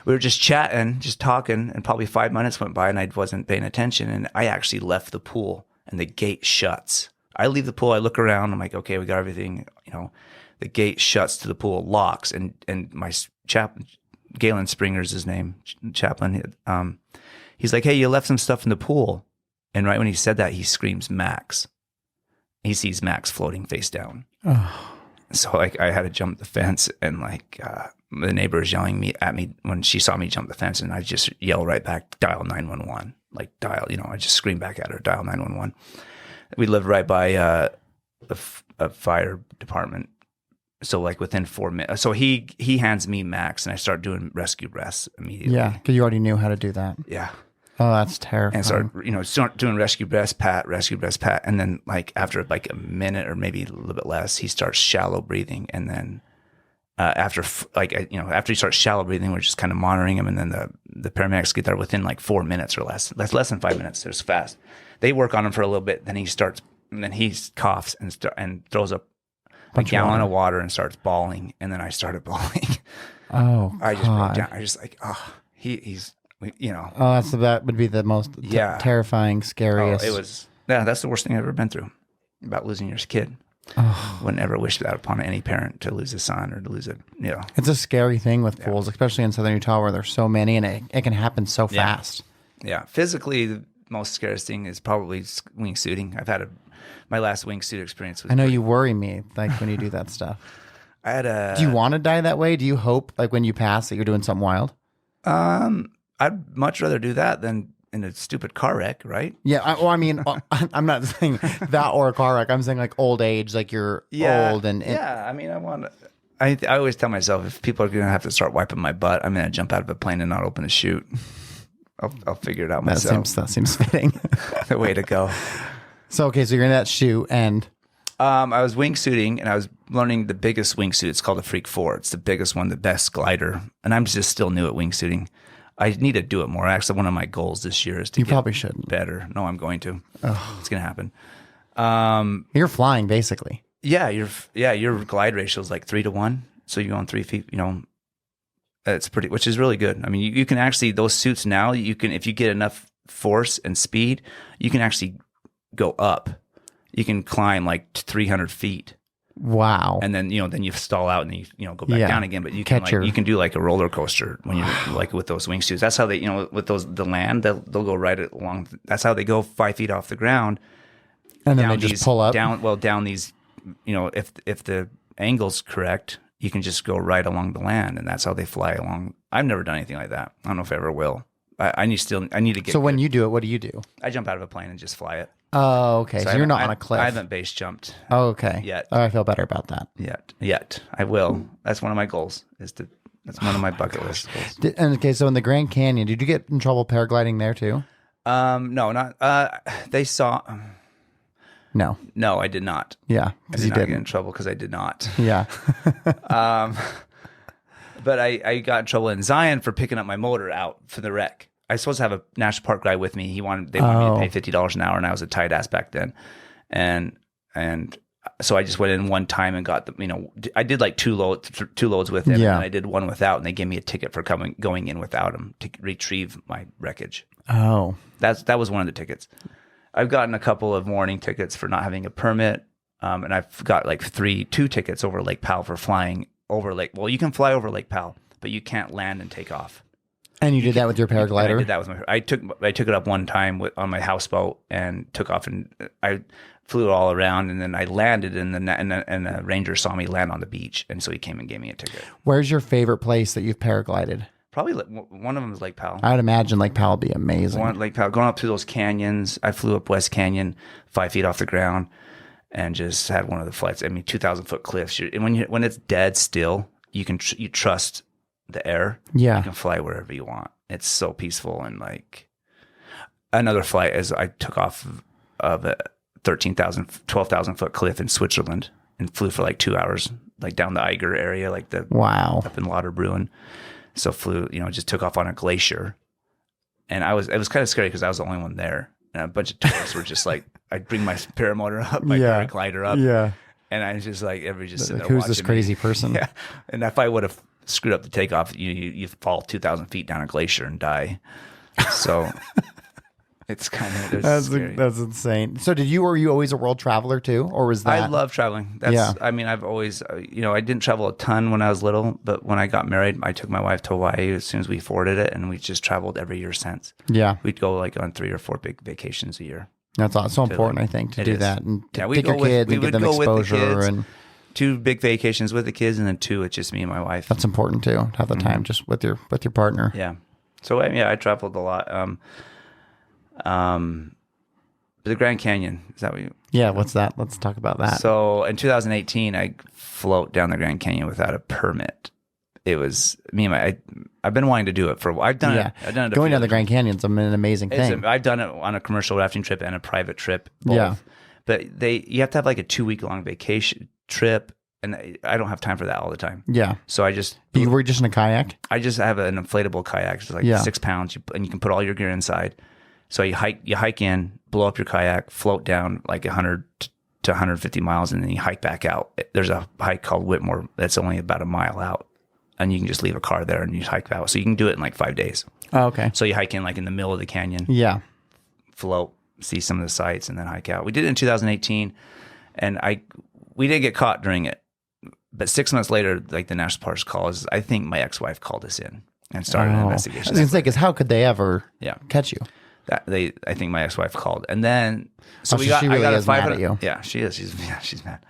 We were just chatting, just talking, and probably 5 minutes went by, and I wasn't paying attention. And I actually left the pool, and the gate shuts. I leave the pool. I look around. I'm like, okay, we got everything. The gate shuts to the pool, locks, and my chaplain, Galen Springer's his name, chaplain. He's like, hey, you left some stuff in the pool. And right when he said that, he screams Max. He sees Max floating face down. Oh. So I had to jump the fence, and the neighbor was yelling at me when she saw me jump the fence, and I just yell right back, dial 911. I just scream back at her, dial 911. We lived right by a fire department, So like within 4 minutes, so he hands me max, and I start doing rescue breaths immediately. Yeah, because you already knew how to do that. Yeah. Oh, that's terrifying. And start doing rescue breath, pat, and then like after like a minute or maybe a little bit less, he starts shallow breathing, and then after he starts shallow breathing, we're just kind of monitoring him, and then the paramedics get there within like 4 minutes or less. That's less than 5 minutes. It's fast. They work on him for a little bit, then he coughs and throws up a gallon of water and starts bawling, and then I started bawling. Oh, I just broke down. I just like, he's. Oh, that would be the most terrifying, scariest. It was. Yeah, that's the worst thing I've ever been through about losing your kid. Wouldn't ever wish that upon any parent, to lose a son or to lose It's a scary thing with pools, especially in Southern Utah where there's so many, and it can happen so fast. Yeah. Physically, the most scariest thing is probably wingsuiting. I've had my last wingsuit experience was. I know you worry me like when you do that stuff. I had Do you want to die that way? Do you hope like when you pass that you're doing something wild? I'd much rather do that than in a stupid car wreck, right? Yeah. I'm not saying that or a car wreck. I'm saying like old age, like you're old and. I mean, I always tell myself, if people are going to have to start wiping my butt, I'm going to jump out of a plane and not open a chute. I'll figure it out myself. That seems fitting. The way to go. So you're in that chute and. I was wingsuiting, and I was learning the biggest wingsuit. It's called the Freak 4. It's the biggest one, the best glider. And I'm just still new at wingsuiting. I need to do it more. Actually, one of my goals this year is to probably shouldn't. Better. No, I'm going to. It's going to happen. You're flying, basically. Yeah, your glide ratio is like 3 to 1. So you're on 3 feet, it's pretty, which is really good. I mean, you can actually, those suits now, if you get enough force and speed, you can actually go up. You can climb like 300 feet. Wow. And then, then you stall out and you go back down again. But you can do like a roller coaster when you're like with those wingsuits. That's how they, with the land, they'll go right along. That's how they go 5 feet off the ground. And then they just pull up down these, if the angle's correct, you can just go right along the land, and that's how they fly along. I've never done anything like that. I don't know if I ever will. I need to get. So when you do it, what do you do? I jump out of a plane and just fly it. Oh, okay. So you're not on a cliff. I haven't base jumped. Oh, okay. Yet. Oh, I feel better about that. Yet. I will. That's one of my goals. That's one of my bucket list goals. So in the Grand Canyon, did you get in trouble paragliding there too? No, not. They saw. No, I did not. Yeah, because you did not get in trouble because I did not. Yeah. But I got in trouble in Zion for picking up my motor out for the wreck. I was supposed to have a national park guy with me. They wanted me to pay $50 an hour, and I was a tight ass back then. And so I just went in one time and got I did like two loads with him, and I did one without, and they gave me a ticket for going in without him to retrieve my wreckage. Oh, that was one of the tickets. I've gotten a couple of warning tickets for not having a permit, and I've got like 2 tickets over Lake Powell for flying over Lake. Well, you can fly over Lake Powell, but you can't land and take off. And you did that with your paraglider? I did that with I took it up one time on my houseboat and took off, and I flew all around, and then I landed, and the ranger saw me land on the beach, and so he came and gave me a ticket. Where's your favorite place that you've paraglided? Probably one of them is Lake Powell. I would imagine Lake Powell would be amazing. Lake Powell, going up through those canyons. I flew up West Canyon, 5 feet off the ground, and just had one of the flights. I mean, 2,000-foot cliffs. And when it's dead still, you trust the air. Yeah, you can fly wherever you want. It's so peaceful. And like another flight is I took off of a 12,000-foot cliff in Switzerland and flew for like 2 hours, like down the Eiger area, like up in Lauterbrunnen. So flew, just took off on a glacier, and it was kind of scary because I was the only one there, and a bunch of tourists were just like, I'd bring my paramotor up, my paraglider up, and I was just like, everybody just sitting there who's this watching crazy me. person? Yeah, and if I would have screwed up the takeoff, you fall 2,000 feet down a glacier and die. So it's kind of that's insane. So were you always a world traveler too, or was that? I love traveling. I mean, I've always, I didn't travel a ton when I was little, but when I got married, I took my wife to Hawaii as soon as we afforded it, and we just traveled every year since. Yeah, we'd go like on 3 or 4 big vacations a year. That's so important, I think, to do that and take your kids and give them exposure and 2 big vacations with the kids, and then 2 with just me and my wife. That's important too, to have the time just with your partner. Yeah. So I traveled a lot. The Grand Canyon. Is that what you? Yeah, what's that? Let's talk about that. So in 2018, I float down the Grand Canyon without a permit. It was me and I've been wanting to do it for a while. I've done it. I've done it. Going down the Grand Canyon's an amazing thing. I've done it on a commercial rafting trip and a private trip. Both. Yeah. But you have to have like a 2-week long vacation trip. And I don't have time for that all the time. Yeah. So were you just in a kayak? I just have an inflatable kayak. It's like 6 pounds and you can put all your gear inside. So you hike in, blow up your kayak, float down like 100 to 150 miles, and then you hike back out. There's a hike called Whitmore that's only about a mile out, and you can just leave a car there and you hike out. So you can do it in like 5 days. Oh, okay. So you hike in like in the middle of the canyon. Yeah. Float, see some of the sights, and then hike out. We did it in 2018, and we didn't get caught during it. But 6 months later, like the national parks calls, I think my ex-wife called us in and started an investigation. I was going to say, because how could they ever catch you? I think my ex-wife called, and then she really is mad at you. Yeah, she is. She's mad.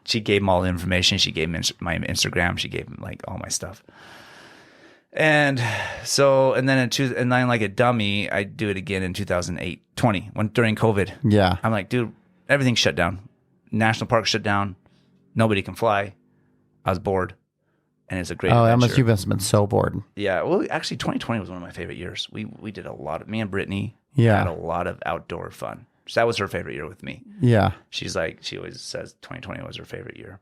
She gave him all the information. She gave him my Instagram. She gave him like all my stuff. And so, and then like a dummy, I do it again in 2020 during COVID. Yeah, I'm like, dude, everything's shut down. National park shut down. Nobody can fly. I was bored, and it's a great adventure. You must have been so bored. Yeah, well, actually, 2020 was one of my favorite years. We did a lot of, me and Brittany had a lot of outdoor fun. So that was her favorite year with me. Yeah. She always says 2020 was her favorite year.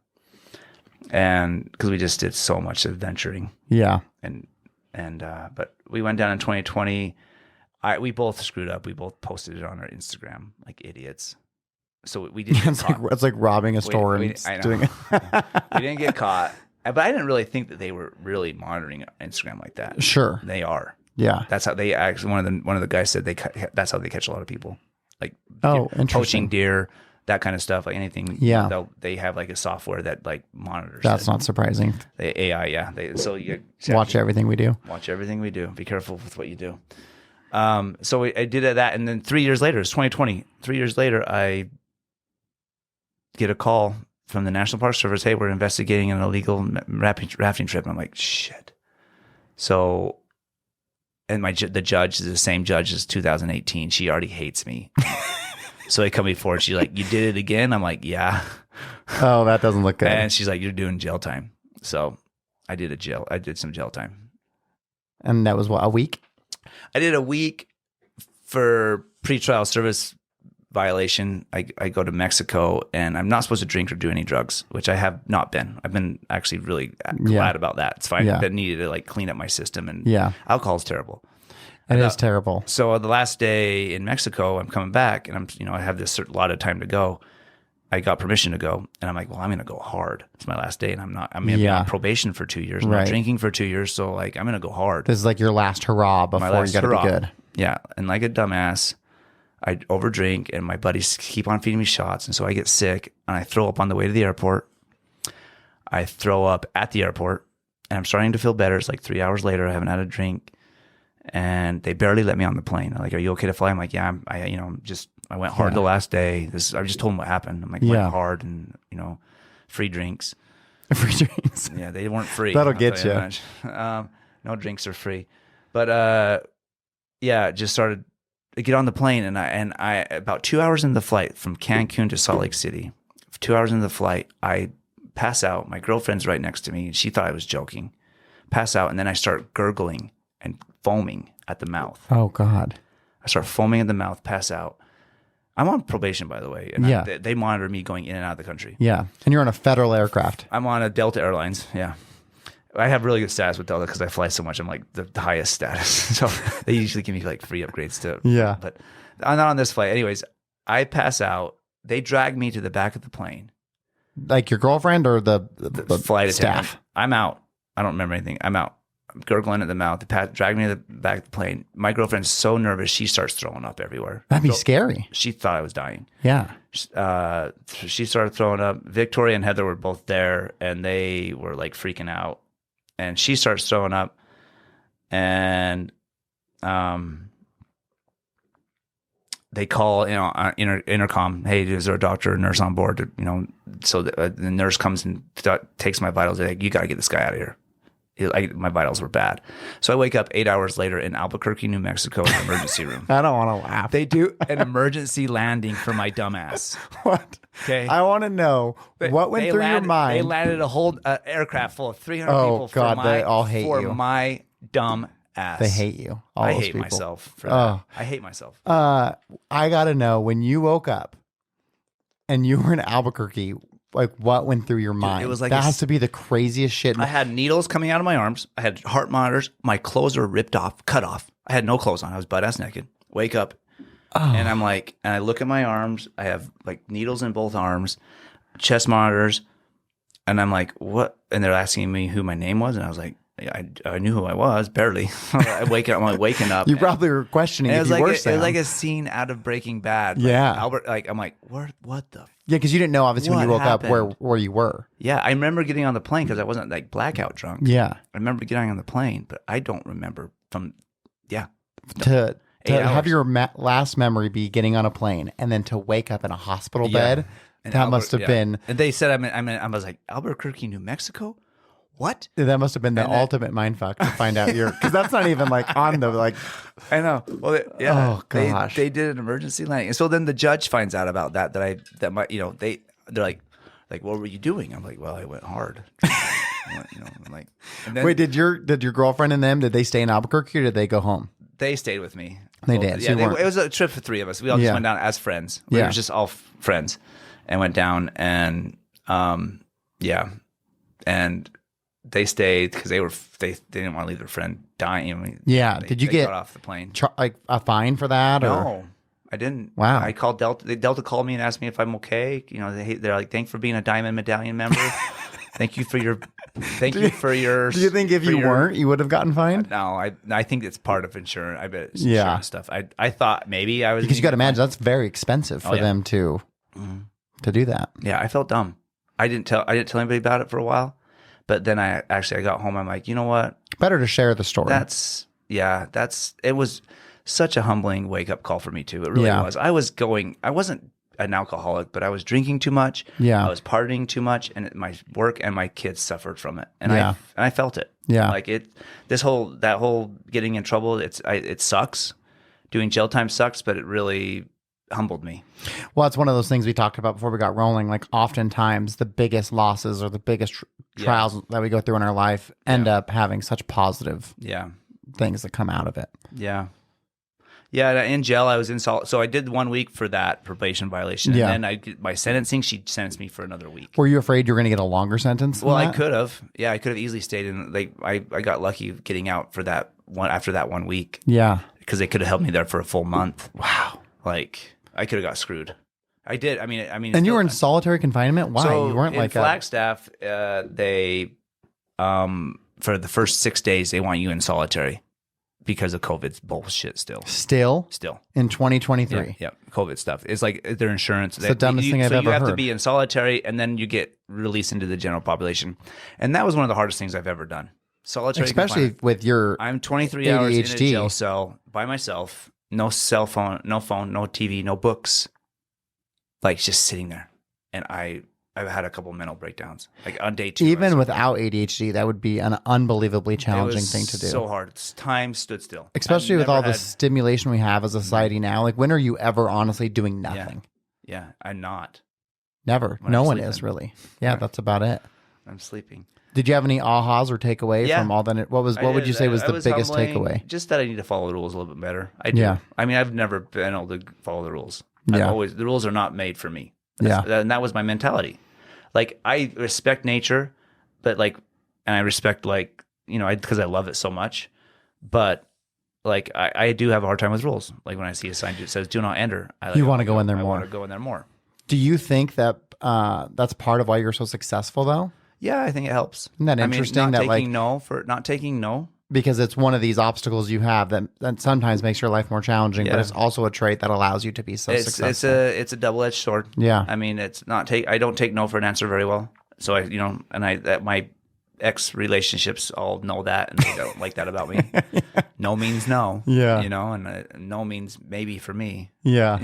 And because we just did so much adventuring. Yeah. But we went down in 2020. We both screwed up. We both posted it on our Instagram like idiots. So we didn't get caught. It's like robbing a store and doing it. We didn't get caught. But I didn't really think that they were really monitoring Instagram like that. Sure. They are. Yeah. That's how they actually, one of the guys said that's how they catch a lot of people. Like interesting. poaching deer, that kind of stuff, like anything. Yeah. They have like a software that like monitors. That's not surprising. The AI, yeah. Watch everything we do. Watch everything we do. Be careful with what you do. So I did that, and then 3 years later, it's 2020. 3 years later, I get a call from the National Park Service. Hey, we're investigating an illegal rafting trip. And I'm like, shit. So, and the judge is the same judge as 2018. She already hates me. So they come before. She's like, you did it again? I'm like, yeah. Oh, that doesn't look good. And she's like, you're doing jail time. So I did some jail time. And that was what, a week? I did a week for pretrial service violation. I go to Mexico, and I'm not supposed to drink or do any drugs, which I have not been. I've been actually really glad about that. It's fine. That needed to like clean up my system, and alcohol is terrible. It is terrible. So the last day in Mexico, I'm coming back, and I have this lot of time to go. I got permission to go, and I'm like, well, I'm going to go hard. It's my last day, and I'm going to be on probation for 2 years. I'm not drinking for 2 years, so like I'm going to go hard. This is like your last hurrah before you got to be good. Yeah, and like a dumbass, I overdrink, and my buddies keep on feeding me shots, and so I get sick, and I throw up on the way to the airport. I throw up at the airport, and I'm starting to feel better. It's like 3 hours later. I haven't had a drink, and they barely let me on the plane. They're like, "Are you okay to fly?" I'm like, "Yeah, I went hard the last day." I just told them what happened. I'm like, went hard, and free drinks. Free drinks. Yeah, they weren't free. That'll get you. No drinks are free, but just started. I get on the plane, and I about 2 hours into the flight from Cancun to Salt Lake City. 2 hours into the flight, I pass out. My girlfriend's right next to me. She thought I was joking. Pass out, and then I start gurgling and foaming at the mouth. Oh God! I start foaming at the mouth. Pass out. I'm on probation, by the way. And they monitor me going in and out of the country. Yeah, and you're on a federal aircraft. I'm on a Delta Airlines. Yeah. I have really good status with Delta because I fly so much. I'm like the highest status. So they usually give me like free upgrades too. Yeah. But I'm not on this flight. Anyways, I pass out. They drag me to the back of the plane. Like your girlfriend or the flight staff? Attendant. I'm out. I don't remember anything. I'm out. I'm gurgling at the mouth. They drag me to the back of the plane. My girlfriend's so nervous. She starts throwing up everywhere. That'd be scary. She thought I was dying. Yeah. She started throwing up. Victoria and Heather were both there, and they were like freaking out. And she starts throwing up, and they call intercom. Hey, is there a doctor or nurse on board? So the nurse comes and takes my vitals. They're like, you got to get this guy out of here. My vitals were bad. So I wake up 8 hours later in Albuquerque, New Mexico, in the emergency room. I don't want to laugh. They do an emergency landing for my dumbass. What? Okay. I want to know what went through your mind. They landed a whole aircraft full of 300 Oh, people God, they all hate for you. my dumb ass. They hate you. All I those hate people. myself for that. I hate myself. I got to know, when you woke up and you were in Albuquerque, like, what went through your mind? it was like that has to be the craziest shit. I had needles coming out of my arms. I had heart monitors. My clothes were ripped off, cut off. I had no clothes on. I was butt ass naked. Wake up. And I'm like, and I look at my arms. I have like needles in both arms, chest monitors. And I'm like, what? And they're asking me who my name was. And I was like, I knew who I was, barely. I'm like waking up. You probably were questioning if you were Sam. It was like a scene out of Breaking Bad. Yeah. Albert, I'm like, what the? Yeah, because you didn't know, obviously, when you woke up where you were. Yeah, I remember getting on the plane because I wasn't like blackout drunk. Yeah. I remember getting on the plane, but I don't remember from, To have hours. your last memory be getting on a plane and then to wake up in a hospital bed, that must have been. And they said, I was like, Albuquerque, New Mexico? What? That must have been the ultimate mindfuck to find out because that's not even like on the like. I know. Well, Oh gosh. They did an emergency landing, and so then the judge finds out about that. They're like, what were you doing? I'm like, well, I went hard. I'm like, and then Wait, did your girlfriend and them, did they stay in Albuquerque or did they go home? they stayed with me. They did. Yeah, So it was a trip for three of us. We all just went down as friends. We were just all friends, and went down and and they stayed because they didn't want to leave their friend dying. Did you get got off the plane? like a fine for that? Or? No, I didn't. Wow. I called Delta. Delta called me and asked me if I'm okay. They're like, thanks for being a Diamond Medallion member. Thank you for your. Do you think if you weren't, you would have gotten fined? No, I think it's part of insurance. I bet it's insurance stuff. I thought maybe I was because you got to imagine that's very expensive for them to do that. Yeah, I felt dumb. I didn't tell anybody about it for a while, but then I got home. I'm like, you know what? Better to share the story. It was such a humbling wake up call for me too. It really was. I wasn't an alcoholic, but I was drinking too much. Yeah. I was partying too much, and my work and my kids suffered from it. And I felt it. Yeah. Like that whole getting in trouble, it sucks. Doing jail time sucks, but it really humbled me. Well, it's one of those things we talked about before we got rolling. Like oftentimes the biggest losses or the biggest trials that we go through in our life end up having such positive things that come out of it. Yeah. Yeah, in jail, I was in so I did 1 week for that probation violation, and then my sentencing. She sentenced me for another week. Were you afraid you were going to get a longer sentence? Well, I could have. Yeah, I could have easily stayed in. I got lucky getting out for that one after that 1 week. Yeah, because they could have held me there for a full month. Wow, like I could have got screwed. I did. I mean, and you were in solitary confinement. Why? So you weren't like Flagstaff. They for the first 6 days they want you in solitary. Because of COVID's bullshit still. Still? In 2023. Yeah, COVID stuff. It's like their insurance. It's the dumbest thing I've ever heard. So you have to be in solitary and then you get released into the general population. And that was one of the hardest things I've ever done. Solitary especially with your I'm 23 ADHD. hours in a jail cell by myself. No cell phone, no TV, no books. Like just sitting there. And I've had a couple mental breakdowns. Like on day 2. Even without ADHD, that would be an unbelievably challenging thing to do. So hard. Time stood still. Especially with all the stimulation we have as a society now. Like when are you ever honestly doing nothing? Yeah, I'm not. Never. No one is really. Yeah, that's about it. I'm sleeping. Did you have any ahas or takeaway from all that? What would you say was the biggest takeaway? Just that I need to follow the rules a little bit better. I do. Yeah. I mean, I've never been able to follow the rules. Yeah. The rules are not made for me. And that was my mentality. Like I respect nature, but and I respect because I love it so much, but like I do have a hard time with rules. Like when I see a sign that says "Do not enter," you want to go in there I more. want to go in there more. Do you think that that's part of why you're so successful, though? Yeah, I think it helps. Isn't that interesting? I mean, not taking no. Because it's one of these obstacles you have that sometimes makes your life more challenging, but it's also a trait that allows you to be successful. It's a double-edged sword. Yeah. I mean, I don't take no for an answer very well. So my ex relationships all know that and they don't like that about me. No means no. Yeah. And no means maybe for me. Yeah.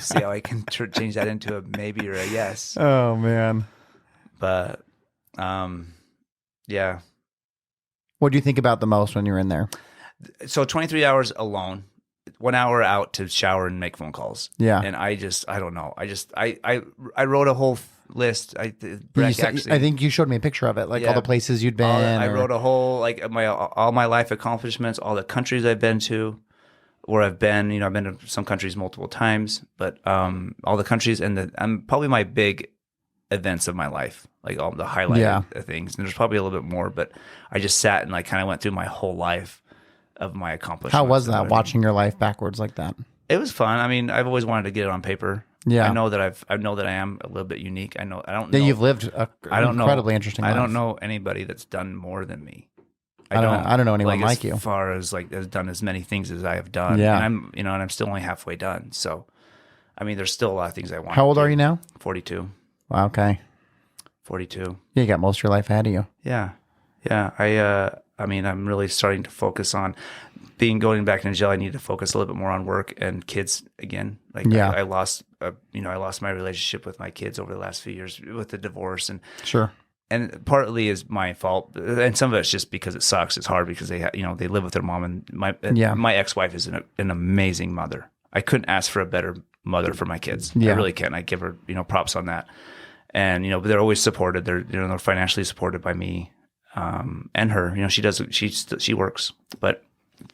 See how I can change that into a maybe or a yes. Oh man. But yeah. What do you think about the most when you're in there? So 23 hours alone, 1 hour out to shower and make phone calls. Yeah. And I don't know. I wrote a whole list. I think you showed me a picture of it, like all the places you'd been. I wrote a whole, like all my life accomplishments, all the countries I've been to, where I've been. I've been to some countries multiple times, but all the countries and probably my big events of my life, like all the highlighted things. And there's probably a little bit more, but I just sat and like kind of went through my whole life of my accomplishments. How was that, watching your life backwards like that? It was fun. I mean, I've always wanted to get it on paper. Yeah. I know that I am a little bit unique. I don't know. You've lived incredibly interesting life. I don't know anybody that's done more than me. I don't know anyone like you. As far as has done as many things as I have done. Yeah. And I'm still only halfway done. So, I mean, there's still a lot of things I want. How old are you now? 42. Wow, okay. 42. Yeah, you got most of your life ahead of you. Yeah. Yeah. I mean, I'm really starting to focus on going back into jail. I need to focus a little bit more on work and kids again. I lost my relationship with my kids over the last few years with the divorce, and sure. And partly is my fault, and some of it's just because it sucks. It's hard because they live with their mom, and my ex-wife is an amazing mother. I couldn't ask for a better mother for my kids. Yeah. I really can't. I give her props on that. And but they're always supported. They're financially supported by me and her. She works, but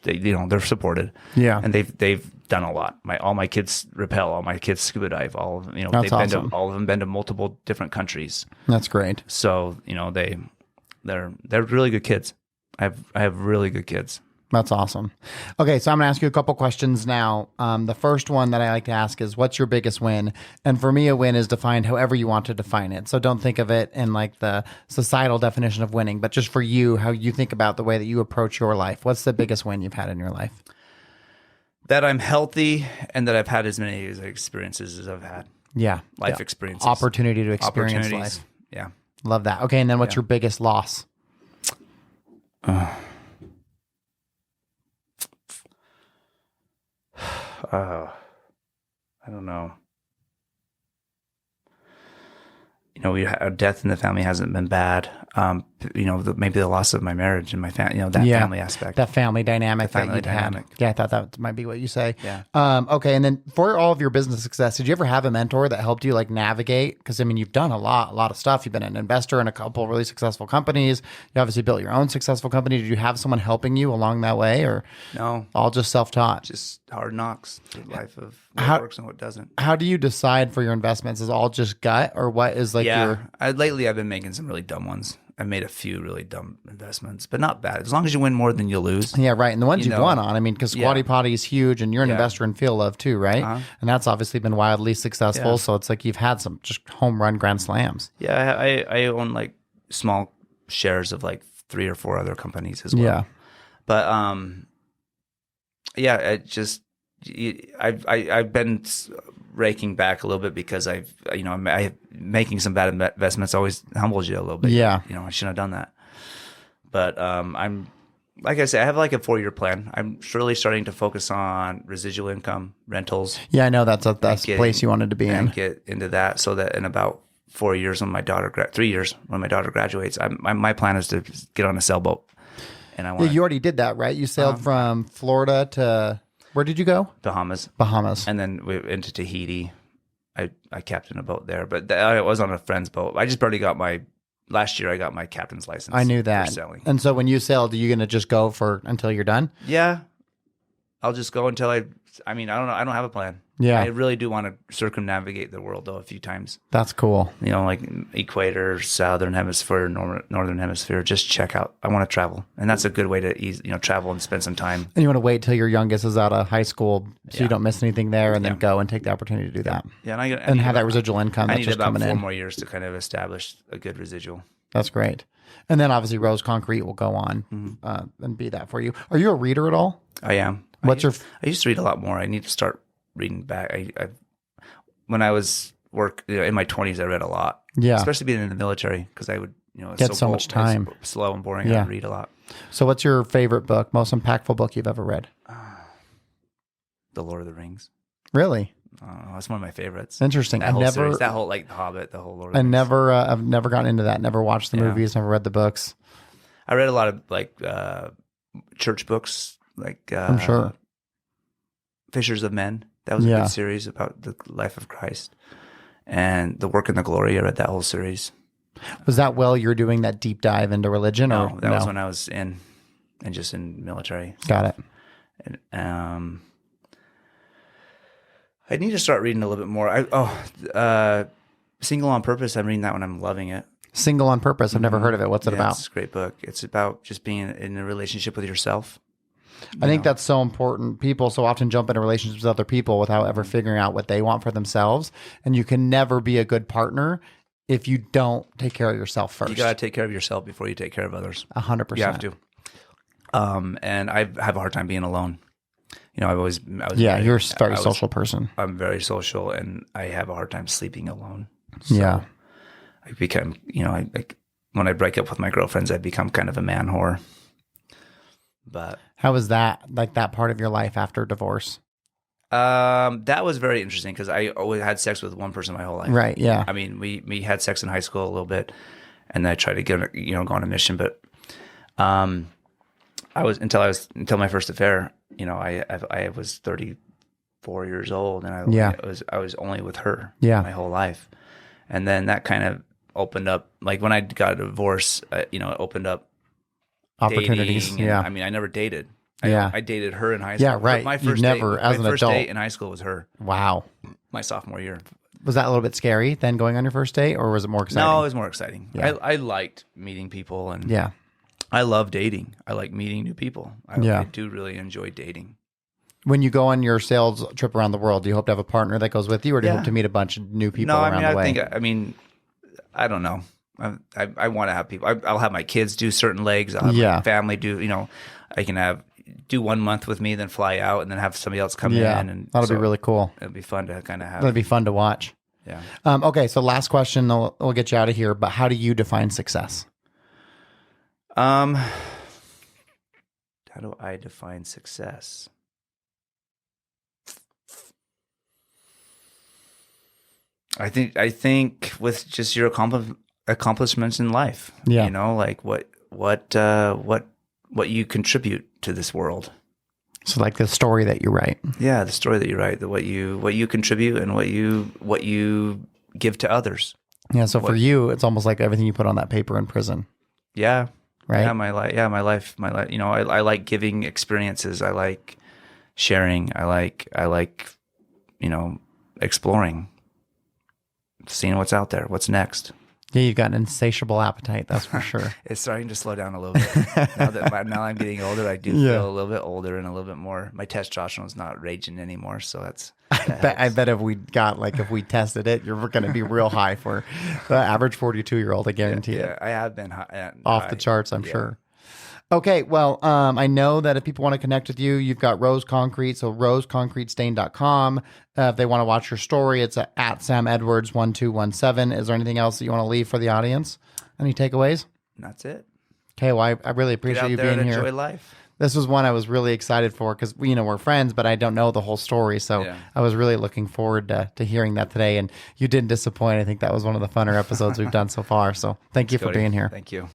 they're supported. Yeah. And they've done a lot. All my kids rappel, all my kids scuba dive, all of That's awesome. all of them been to multiple different countries. That's great. So, they're really good kids. I have really good kids. That's awesome. Okay, so I'm going to ask you a couple questions now. The first one that I like to ask is, what's your biggest win? And for me, a win is defined however you want to define it. So don't think of it in like the societal definition of winning, but just for you, how you think about the way that you approach your life. What's the biggest win you've had in your life? That I'm healthy and that I've had as many experiences as I've had. Yeah. Life experiences. Opportunity to experience life. Yeah. Love that. Okay, and then what's your biggest loss? I don't know. Death in the family hasn't been bad. Maybe the loss of my marriage and my family, family aspect. That family dynamic family that you'd dynamic. had. Yeah, I thought that might be what you say. Yeah. Okay, and then for all of your business success, did you ever have a mentor that helped you navigate? Because you've done a lot of stuff. You've been an investor in a couple really successful companies. You obviously built your own successful company. Did you have someone helping you along that way, or no? All just self-taught. Just hard knocks. The life of what works and what doesn't. How do you decide for your investments? Is it all just gut, or what is your? Lately, I've been making some really dumb ones. I've made a few really dumb investments, but not bad. As long as you win more than you lose. Yeah, right. And the ones you've won on, because Squatty Potty is huge, and you're an investor in Feel Love too, right? And that's obviously been wildly successful. So it's like you've had some just home run grand slams. Yeah, I own small shares of 3 or 4 other companies as well. Yeah. But I've been raking back a little bit because making some bad investments always humbles you a little bit. Yeah. I shouldn't have done that. But I'm, like I said, I have a 4-year plan. I'm really starting to focus on residual income, rentals. Yeah, I know that's a place you wanted to be in. And get into that so that in about 4 years when my daughter, 3 years when my daughter graduates, my plan is to get on a sailboat. And I want. You already did that, right? You sailed from Florida to. Where did you go? Bahamas. And then we into Tahiti. I captained a boat there, but I was on a friend's boat. I just barely last year I got my captain's license. I knew that. For sailing. And so when you sailed, are you going to just go until you're done? Yeah. I'll just go until I don't know. I don't have a plan. Yeah. I really do want to circumnavigate the world though a few times. That's cool. Equator, southern hemisphere, northern hemisphere. Just check out. I want to travel, and that's a good way to travel and spend some time. And you want to wait till your youngest is out of high school, so you don't miss anything there, and then go and take the opportunity to do that. Yeah, and have that residual income. I that's need just about coming 4 in. more years to kind of establish a good residual. That's great. And then obviously Rose Concrete will go on and be that for you. Are you a reader at all? I am. I used to read a lot more. I need to start reading back. When I was in my 20s, I read a lot. Yeah. Especially being in the military, because I would, get so much time. It's slow and boring. Yeah. I read a lot. So what's your favorite book, most impactful book you've ever read? The Lord of the Rings. Really? That's one of my favorites. Interesting. That whole series, The Hobbit, the whole Lord of the Rings. I've never gotten into that. Never watched the movies. Never read the books. I read a lot of like church books, like I'm sure. Fishers of Men. That was a good series about the life of Christ. And The Work and the Glory, I read that whole series. Was that while you're doing that deep dive into religion? No, that was when I was in military. Got it. And, I need to start reading a little bit more. Single on Purpose. I'm reading that one. I'm loving it. Single on Purpose. I've never heard of it. What's it about? It's a great book. It's about just being in a relationship with yourself. I think that's so important. People so often jump into relationships with other people without ever figuring out what they want for themselves. And you can never be a good partner if you don't take care of yourself first. You got to take care of yourself before you take care of others. 100%. You have to. And I have a hard time being alone. You know, I was you're a very social person. I'm very social, and I have a hard time sleeping alone. So I become, when I break up with my girlfriends, I become kind of a man whore. But how was that, like that part of your life after divorce? That was very interesting because I always had sex with one person my whole life. Right. Yeah. I mean, we had sex in high school a little bit, and then I tried to go on a mission, but until my first affair. I was 34 years old, and I was only with her my whole life, and then that kind of opened up. Like when I got a divorce, it opened up opportunities. I mean, I never dated. I dated her in high school. Yeah, right. My first date in high school was her. Wow. My sophomore year. Was that a little bit scary then going on your first date, or was it more exciting? No, it was more exciting. Yeah. I liked meeting people, and I love dating. I like meeting new people. I do really enjoy dating. When you go on your sales trip around the world, do you hope to have a partner that goes with you, or do you hope to meet a bunch of new people around the way? I don't know. I want to have people. I'll have my kids do certain legs. I'll have my family do, I can do 1 month with me, then fly out, and then have somebody else come in. And that'll be really cool. It'll be fun to kind of have. That'll be fun to watch. Yeah. Okay, so last question, we'll get you out of here, but how do you define success? How do I define success? I think with just your accomplishments in life. Yeah. Like what you contribute to this world. So like the story that you write. Yeah, the story that you write, what you contribute and what you give to others. Yeah, so for you, it's almost like everything you put on that paper in prison. Yeah. Right? Yeah, my life. I like giving experiences. I like sharing. I like exploring, seeing what's out there, what's next. Yeah, you've got an insatiable appetite, that's for sure. It's starting to slow down a little bit. now I'm getting older, I do feel a little bit older and a little bit more. My testosterone's not raging anymore, so that's. I bet if we tested it, you're going to be real high for the average 42-year-old. I guarantee it. I have been high, off the charts, I'm sure. Okay, well, I know that if people want to connect with you, you've got Rose Concrete, so roseconcretestain.com. If they want to watch your story, it's at SamEdwards1217. Is there anything else that you want to leave for the audience? Any takeaways? That's it. Okay, well, I really appreciate you being here. Enjoy life. This was one I was really excited for because we're friends, but I don't know the whole story. So I was really looking forward to hearing that today. And you didn't disappoint. I think that was one of the funner episodes we've done so far. So thank you for being here. Thank you.